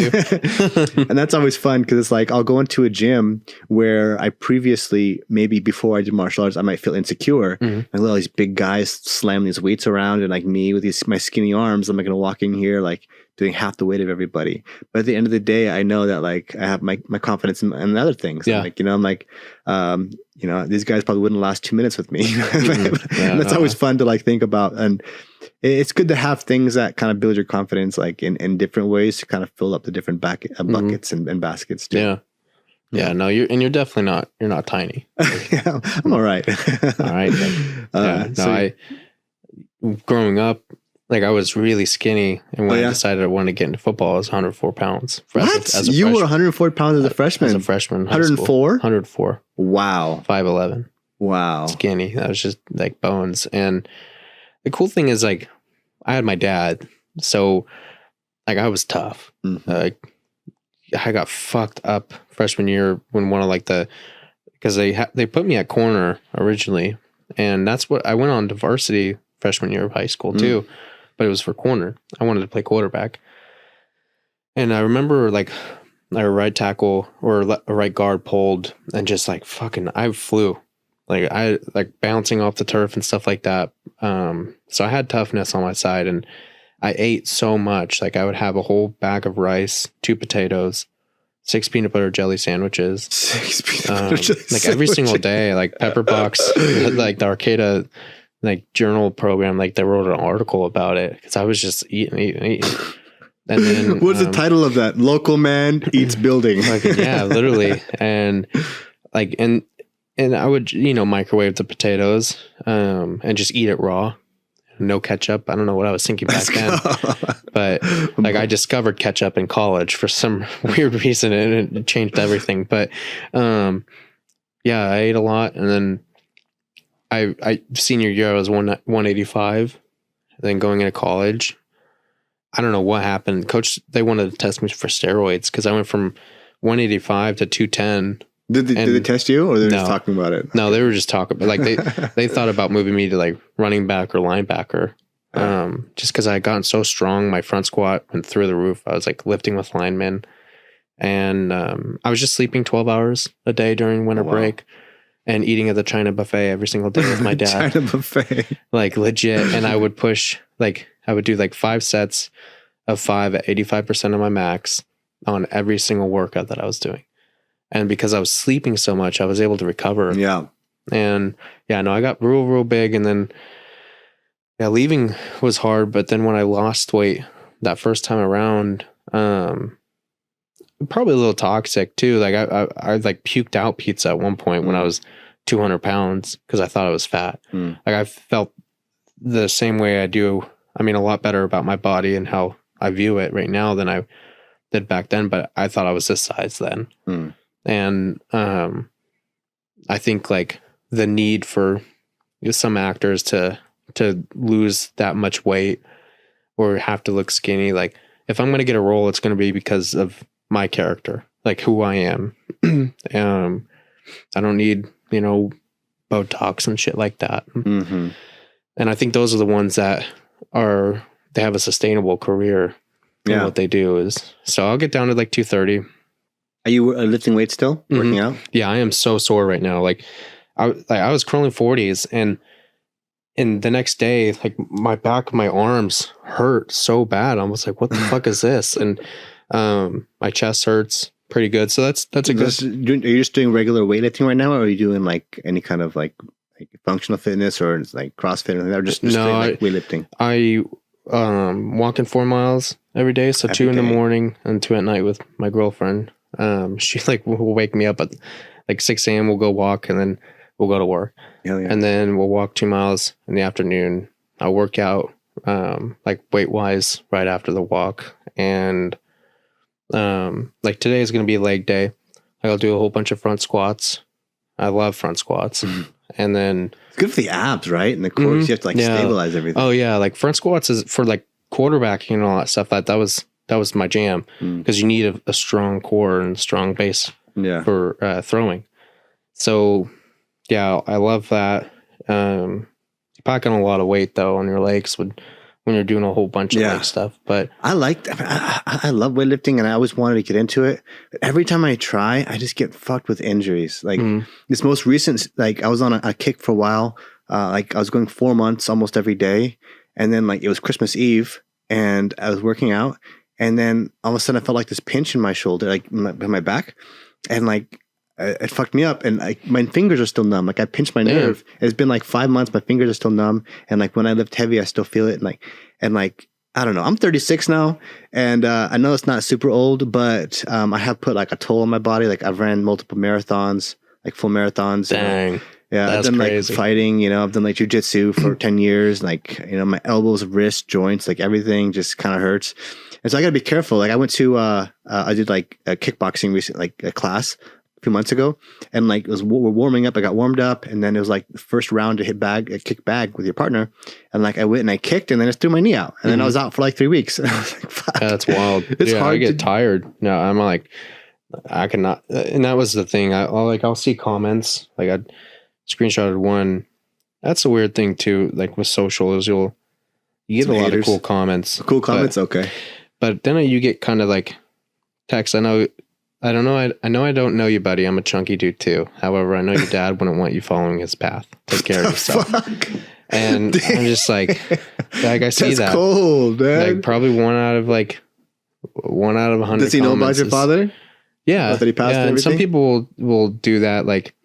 you. And that's always fun because it's like I'll go into a gym where I previously, maybe before I did martial arts, I might feel insecure. And all these big guys slam these weights around, and like me with my skinny arms, I'm like gonna walk in here like doing half the weight of everybody. But at the end of the day, I know that like I have my confidence in other things. Yeah. Like, you know, I'm like, you know, these guys probably wouldn't last 2 minutes with me. And that's always fun to like think about. And it's good to have things that kind of build your confidence, like in different ways to kind of fill up the different buckets and baskets too. Yeah. No, you're definitely you're not tiny. Yeah, I'm all right. All right. Growing up, like I was really skinny, and when I decided I wanted to get into football, I was 104 pounds. What? You were 104 pounds as a freshman? As a freshman. 104? 104. Wow. 5'11". Wow. Skinny. That was just like bones. And the cool thing is like I had my dad, so like I was tough. I got fucked up freshman year when one of like because they put me at corner originally, and that's what I went on to varsity freshman year of high school too. But it was for corner. I wanted to play quarterback. And I remember like a right tackle or a right guard pulled and just like fucking, I flew. Like I like bouncing off the turf and stuff like that. So I had toughness on my side, and I ate so much. Like I would have a whole bag of rice, 2 potatoes, 6 peanut butter jelly sandwiches. 6 peanut butter jelly like every single day, like Pepper Box, like the Arcata like journal program, like they wrote an article about it because I was just eating. And then what's the title of that? Local man eats building. Like, yeah, literally. And like and I would, you know, microwave the potatoes and just eat it raw. No ketchup. I don't know what I was thinking back then. But like I discovered ketchup in college for some weird reason, and it changed everything. But yeah, I ate a lot, and then I senior year I was 185. Then going into college, I don't know what happened. Coach, they wanted to test me for steroids because I went from 185 to 210. Did they test you, or they were just talking about it? No, they were just talking. Like they thought about moving me to like running back or linebacker, just because I had gotten so strong. My front squat went through the roof. I was like lifting with linemen, and I was just sleeping 12 hours a day during winter break. And eating at the China buffet every single day with my dad. China buffet. Like legit. And I would I would do like 5 sets of 5 at 85% of my max on every single workout that I was doing. And because I was sleeping so much, I was able to recover. Yeah. And yeah, no, I got real big. And then leaving was hard. But then when I lost weight that first time around, probably a little toxic too. Like I like puked out pizza at one point when I was 200 pounds because I thought I was fat. Like I felt the same way I do. I mean, a lot better about my body and how I view it right now than I did back then. But I thought I was this size then. And I think like the need for some actors to lose that much weight or have to look skinny. Like if I'm going to get a role, it's going to be because of my character, like who I am. I don't need, you know, Botox and shit like that. And I think those are the ones that they have a sustainable career in what they do is. So I'll get down to like 230. Are you lifting weights still? Working out? Yeah, I am so sore right now. Like I was curling 40s, and And the next day, like my back, my arms hurt so bad. I was like, what the fuck is this? And my chest hurts pretty good. So that's a good. Are you just doing regular weightlifting right now, or are you doing like any kind of like functional fitness or like CrossFit, or just No, straight, like weightlifting? I walking 4 miles every day. So Every 2 in the day. morning and 2 at night with my girlfriend. She like will wake me up at like 6 a.m. We'll go walk and then we'll go to work. Hell yeah. And then we'll walk 2 miles in the afternoon. I'll work out like weight wise right after the walk. And like today is going to be leg day. I'll do a whole bunch of front squats. I love front squats. And then It's good for the abs, right? And the core, you have to like Yeah. stabilize everything. oh yeah, like front squats is for like quarterbacking and all that stuff. That was my jam because you need a strong core and strong base Yeah. for throwing. So yeah, I love that. You pack on a lot of weight though on your legs when you're doing a whole bunch of Yeah. leg stuff. But I love weightlifting, and I always wanted to get into it. But every time I try, I just get fucked with injuries. Like this most recent, like I was on a kick for a while. Like I was going 4 months almost every day, and then like it was Christmas Eve, and I was working out, and then all of a sudden I felt like this pinch in my shoulder, like my back, and like it fucked me up, and my fingers are still numb. Like I pinched my Damn. nerve. It's been like 5 months. My fingers are still numb, and like when I lift heavy, I still feel it. And like I don't know. I'm 36 now, and I know it's not super old, but I have put like a toll on my body. Like I've ran multiple marathons, like full marathons. dang, Yeah, I've that's done crazy. like fighting. I've done like jujitsu for 10 years. Like my elbows, wrists, joints, like everything just kind of hurts. And so I got to be careful. Like I went to I did like a kickboxing recently, like a class a few months ago, and like we're warming up. I got warmed up, and then it was like the first round to kick bag with your partner, and like I went and I kicked, and then I just threw my knee out, and then I was out for like 3 weeks. And I was like, fuck. Yeah, that's wild. It's yeah, hard I get to- tired. No, I'm like, I cannot. And that was the thing. I'll see comments. Like I screenshotted one. That's a weird thing too. Like with social, is you get Some a lot haters. of cool comments. Cool comments, okay. But then you get kind of like text. I don't know. I know I don't know you, buddy. I'm a chunky dude too. However, I know your dad wouldn't want you following his path. Take care of yourself. Fuck. And I'm just like I see That's that. cold, man. Like probably one out of 100. Does he know about comments your is- father? Yeah, That he passed and and some everything? people will do that. Like,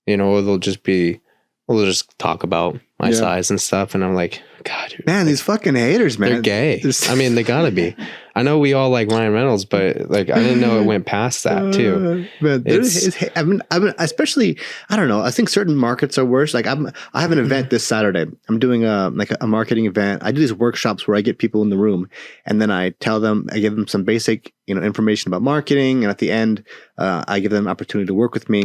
they'll just talk about my Yeah. size and stuff, and I'm like, God, dude, Man, these fucking haters, man. they're gay. This- I mean, they gotta be. I know we all like Ryan Reynolds, but like, I didn't know it went past that too. Man, I mean, especially, I don't know. I think certain markets are worse. Like I have an event this Saturday. I'm doing a marketing event. I do these workshops where I get people in the room, and then I give them some basic, information about marketing, and at the end, I give them an opportunity to work with me.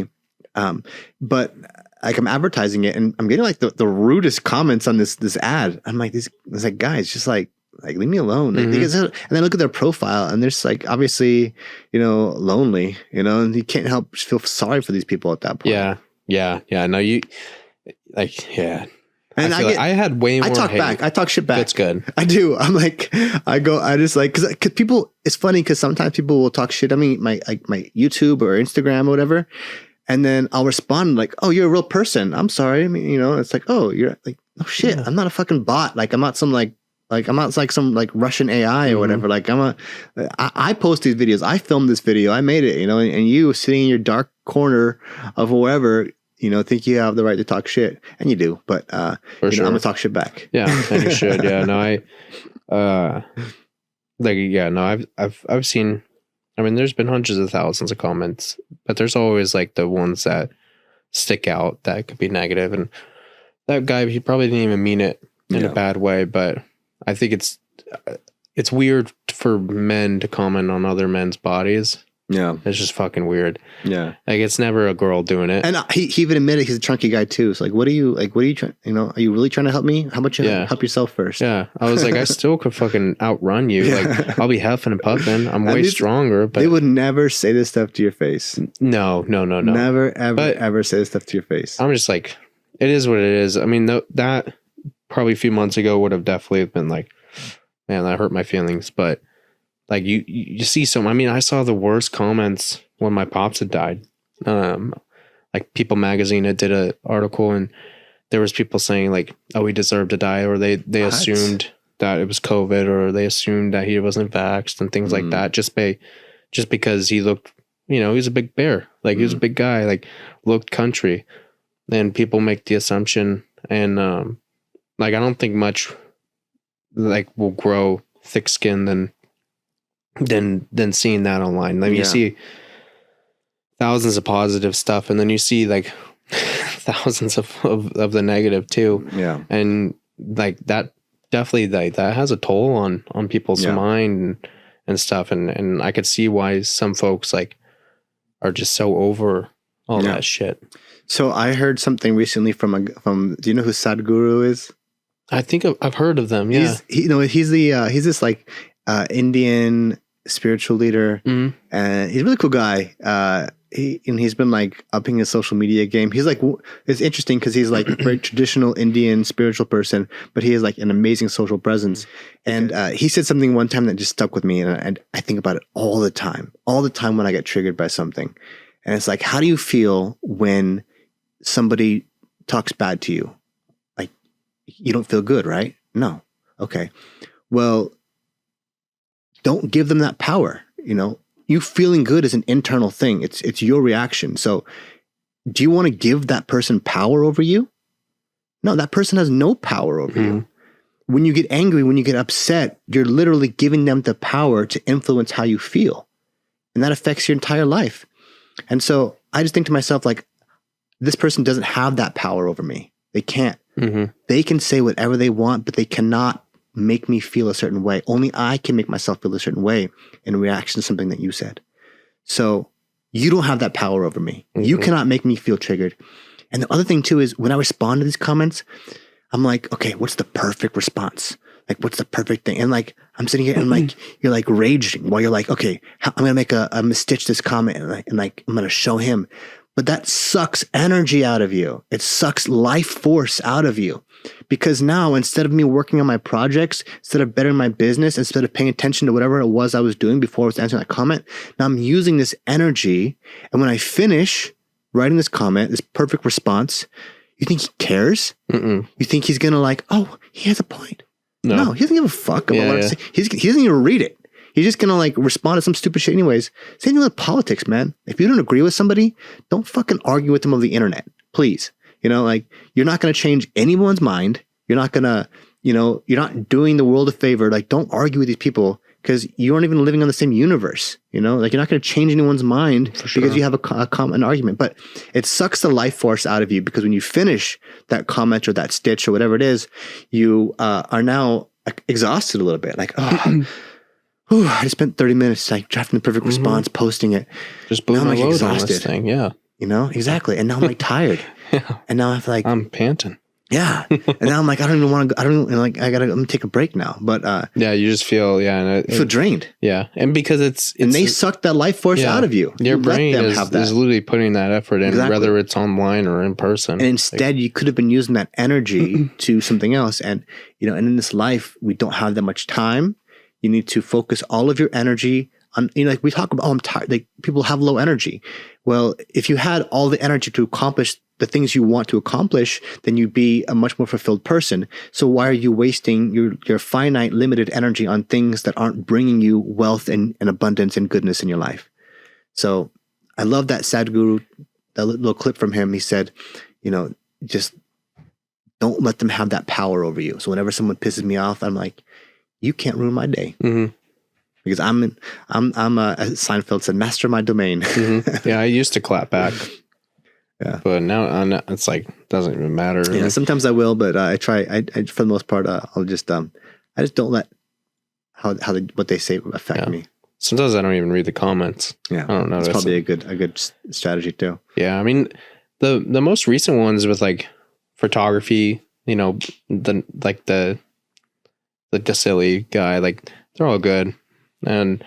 But like I'm advertising it, and I'm getting like the rudest comments on this ad. I'm like, these like guys, just like leave me alone. Like, and then look at their profile, and they're just like obviously, lonely, and you can't help feel sorry for these people at that point. Yeah. No, you like, yeah. And I had way more. I talk hate. back. I talk shit back. That's good. I do. I'm like, I just like, cause people, it's funny because sometimes people will talk shit. I mean, my YouTube or Instagram or whatever. And then I'll respond like, oh, you're a real person. I'm sorry. I mean, it's like, oh, you're like, oh shit. I'm not a fucking bot. Like I'm not some like I'm not like some like Russian AI or whatever. Like I post these videos. I filmed this video. I made it, and you sitting in your dark corner of wherever, think you have the right to talk shit, and you do. But For sure. I'm gonna talk shit back. Yeah, and you should. Yeah, no, I've seen. I mean, there's been hundreds of thousands of comments, but there's always like the ones that stick out that could be negative. And that guy, he probably didn't even mean it in a bad way, but I think it's weird for men to comment on other men's bodies. Yeah, It's just fucking weird. yeah. Like it's never a girl doing it. And he even admitted he's a chunky guy too. So like, what are you trying? Are you really trying to help me? How about you Yeah. help yourself first? Yeah, I was like, I still could fucking outrun you. Yeah. Like, I'll be huffing and puffing. I'm And way these- stronger, but They would never say this stuff to your face. no. Never, ever, But- ever say this stuff to your face. I'm just like, it is what it is. I mean, that probably a few months ago would have definitely been like, man, that hurt my feelings. But like, you see some. I mean, I saw the worst comments when my pops had died. Like People Magazine had did an article, and there was people saying like, oh, he deserved to die, or they What? assumed that it was COVID, or they assumed that he wasn't vaxxed and things like that, just because he looked, he was a big bear, like he was a big guy, like looked country, and people make the assumption, and like I don't think much like will grow thick skin than seeing that online. Like you see thousands of positive stuff, and then you see like thousands of the negative too. Yeah. And like that definitely that has a toll on people's mind and stuff. And I could see why some folks like are just so over all that shit. So I heard something recently from do you know who Sadhguru is? I think I've heard of them. Yeah. He's this like Indian spiritual leader, and he's a really cool guy. He's been like upping his social media game. He's like, it's interesting because he's like a very traditional Indian spiritual person, but he has like an amazing social presence. And he said something one time that just stuck with me, and I think about it all the time when I get triggered by something. And it's like, how do you feel when somebody talks bad to you? Like, you don't feel good, right? No. Okay. Well, don't give them that power. You feeling good is an internal thing. It's your reaction. So do you want to give that person power over you? No, that person has no power over you. When you get angry, when you get upset, you're literally giving them the power to influence how you feel. And that affects your entire life. And so I just think to myself, like, this person doesn't have that power over me. They can't. They can say whatever they want, but they cannot make me feel a certain way. Only I can make myself feel a certain way in reaction to something that you said. So you don't have that power over me. You cannot make me feel triggered. And the other thing too is when I respond to these comments, I'm like, okay, what's the perfect response? Like, what's the perfect thing? And like, I'm sitting here and like, you're like raging while you're like, okay, I'm going to make I'm going to stitch this comment and like, I'm going to show him. But that sucks energy out of you. It sucks life force out of you. Because now, instead of me working on my projects, instead of bettering my business, instead of paying attention to whatever it was I was doing before I was answering that comment, now I'm using this energy. And when I finish writing this comment, this perfect response, you think he cares? You think he's going to like, oh, he has a point. No, he doesn't give a fuck about what I'm saying. He doesn't even read it. He's just going to like respond to some stupid shit anyways. Same thing with politics, man. If you don't agree with somebody, don't fucking argue with them on the internet, please. Like you're not going to change anyone's mind. You're not going to, you're not doing the world a favor. Like don't argue with these people because you aren't even living on the same universe. Like you're not going to change anyone's mind because you have a common argument. But it sucks the life force out of you because when you finish that comment or that stitch or whatever it is, you are now exhausted a little bit. Like, oh, I just spent 30 minutes like drafting the perfect response, posting it. Just blew my load on this thing. Yeah. Exactly. And now I'm like tired. And now I feel like I'm panting. Yeah. And now I'm like, I don't even want to go. I'm gonna take a break now. But yeah, you just feel, you feel drained. Yeah. And because and they suck that life force out of you. Your brain is literally putting that effort in, whether it's online or in person. And instead you could have been using that energy to something else. And, and in this life, we don't have that much time. You need to focus all of your energy on, like we talk about, I'm tired. Like people have low energy. Well, if you had all the energy to accomplish the things you want to accomplish, then you'd be a much more fulfilled person. So why are you wasting your finite, limited energy on things that aren't bringing you wealth and abundance and goodness in your life? So I love that Sadhguru, that little clip from him. He said, just don't let them have that power over you. So whenever someone pisses me off, I'm like, you can't ruin my day. Because I'm as Seinfeld said, master my domain. Yeah, I used to clap back. Yeah, but now it's like doesn't even matter. Yeah, sometimes I will, but I try. I for the most part, I'll just I just don't let what they say affect me. Sometimes I don't even read the comments. Yeah, I don't know. It's probably a good strategy too. Yeah, I mean the most recent ones with like photography, the silly guy, like they're all good. And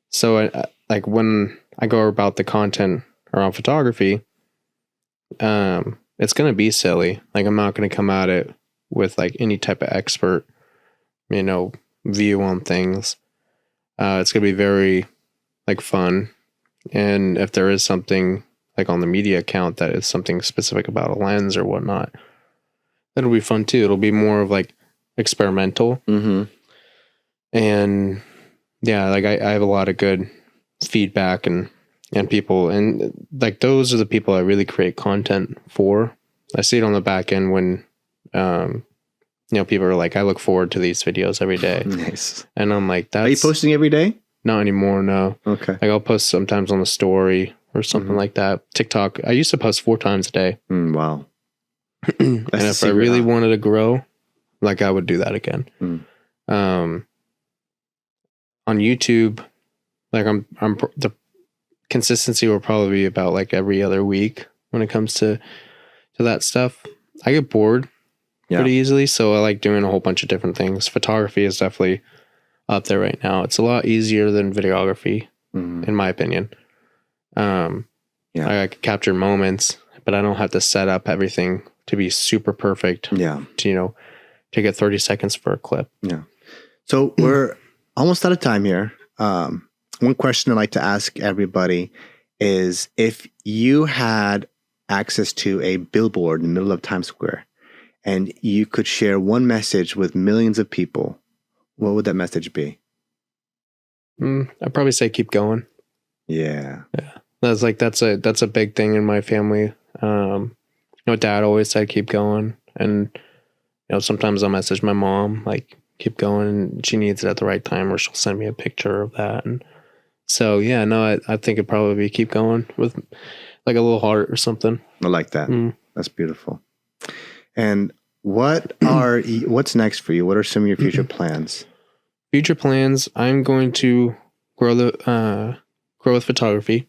so like when I go about the content around photography, it's going to be silly. Like I'm not going to come at it with like any type of expert, view on things. It's going to be very like fun. And if there is something like on the media account that is something specific about a lens or whatnot, it'll be fun too. It'll be more of like experimental. Mm-hmm. And yeah, like I have a lot of good feedback and people, and like those are the people I really create content for. I see it on the back end when, people are like, I look forward to these videos every day. Nice. And I'm like, Are you posting every day? Not anymore. No. Okay. Like I'll post sometimes on the story or something like that. TikTok. I used to post 4 times a day. Wow. And if I really wanted to grow, like I would do that again. On YouTube, like the consistency will probably be about like every other week when it comes to that stuff. I get bored pretty easily, so I like doing a whole bunch of different things. Photography is definitely up there right now. It's a lot easier than videography, in my opinion. I can capture moments, but I don't have to set up everything to be super perfect. Yeah. To get 30 seconds for a clip. Yeah. So we're almost out of time here. One question I'd like to ask everybody is, if you had access to a billboard in the middle of Times Square and you could share one message with millions of people, what would that message be? I'd probably say keep going. Yeah. That's a big thing in my family. Dad always said keep going, and sometimes I'll message my mom like keep going, and she needs it at the right time, or she'll send me a picture of that. And so I think it'd probably be keep going with like a little heart or something. I like that. That's beautiful. And what's next for you? What are some of your future plans? Future plans, I'm going to grow with photography,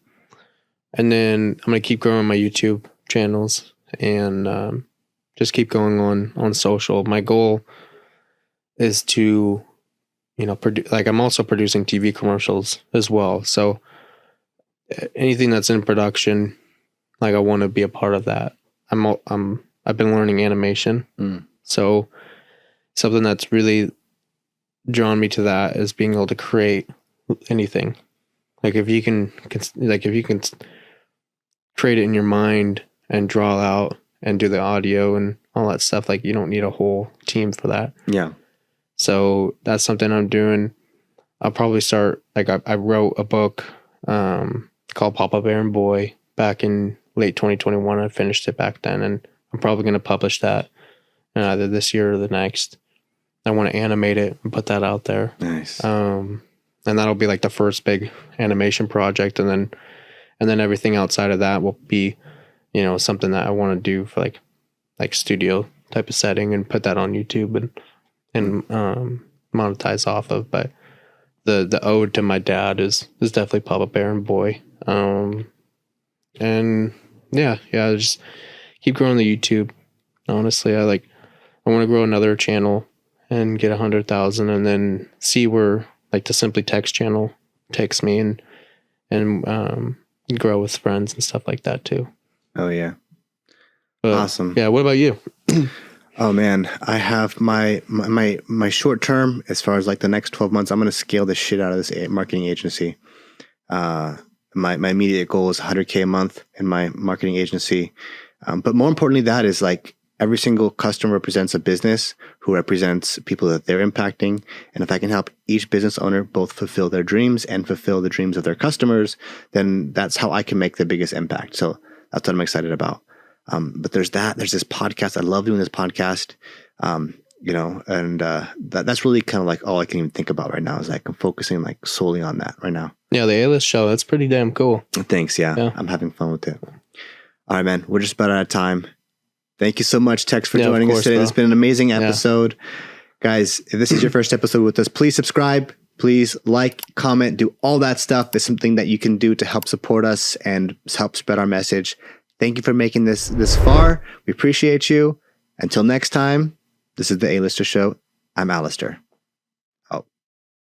and then I'm going to keep growing my YouTube channels, and just keep going on social. My goal is to, I'm also producing TV commercials as well. So anything that's in production, like I want to be a part of that. I've been learning animation. So something that's really drawn me to that is being able to create anything. Like if you can create it in your mind and draw out and do the audio and all that stuff, like you don't need a whole team for that. Yeah. So that's something I'm doing. I'll probably start, like I wrote a book called Papa Bear and Boy back in late 2021. I finished it back then, and I'm probably going to publish that either this year or the next. I want to animate it and put that out there. Nice. And that'll be like the first big animation project, and then everything outside of that will be, something that I want to do for like studio type of setting and put that on YouTube and monetize off of. But the ode to my dad is definitely Papa Bear and Boy. And just keep growing the YouTube. Honestly, I want to grow another channel and get 100,000, and then see where like the Simply Text channel takes me, and grow with friends and stuff like that too. Oh yeah. But, awesome. Yeah. What about you? Oh man, I have my short term, as far as like the next 12 months, I'm going to scale the shit out of this marketing agency. My immediate goal is 100K a month in my marketing agency. But more importantly, that is like every single customer represents a business who represents people that they're impacting. And if I can help each business owner both fulfill their dreams and fulfill the dreams of their customers, then that's how I can make the biggest impact. So that's what I'm excited about. But there's this podcast. I love doing this podcast, that's really kind of like all I can even think about right now is like I'm focusing like solely on that right now. Yeah, the A-List show, that's pretty damn cool. Thanks. Yeah. I'm having fun with it. All right, man. We're just about out of time. Thank you so much, Tex, for joining us today. It's been an amazing episode. Guys, if this is your first episode with us, please subscribe. Please like, comment, do all that stuff. It's something that you can do to help support us and help spread our message. Thank you for making this far. We appreciate you. Until next time, this is the A-Lister Show. I'm Alistair.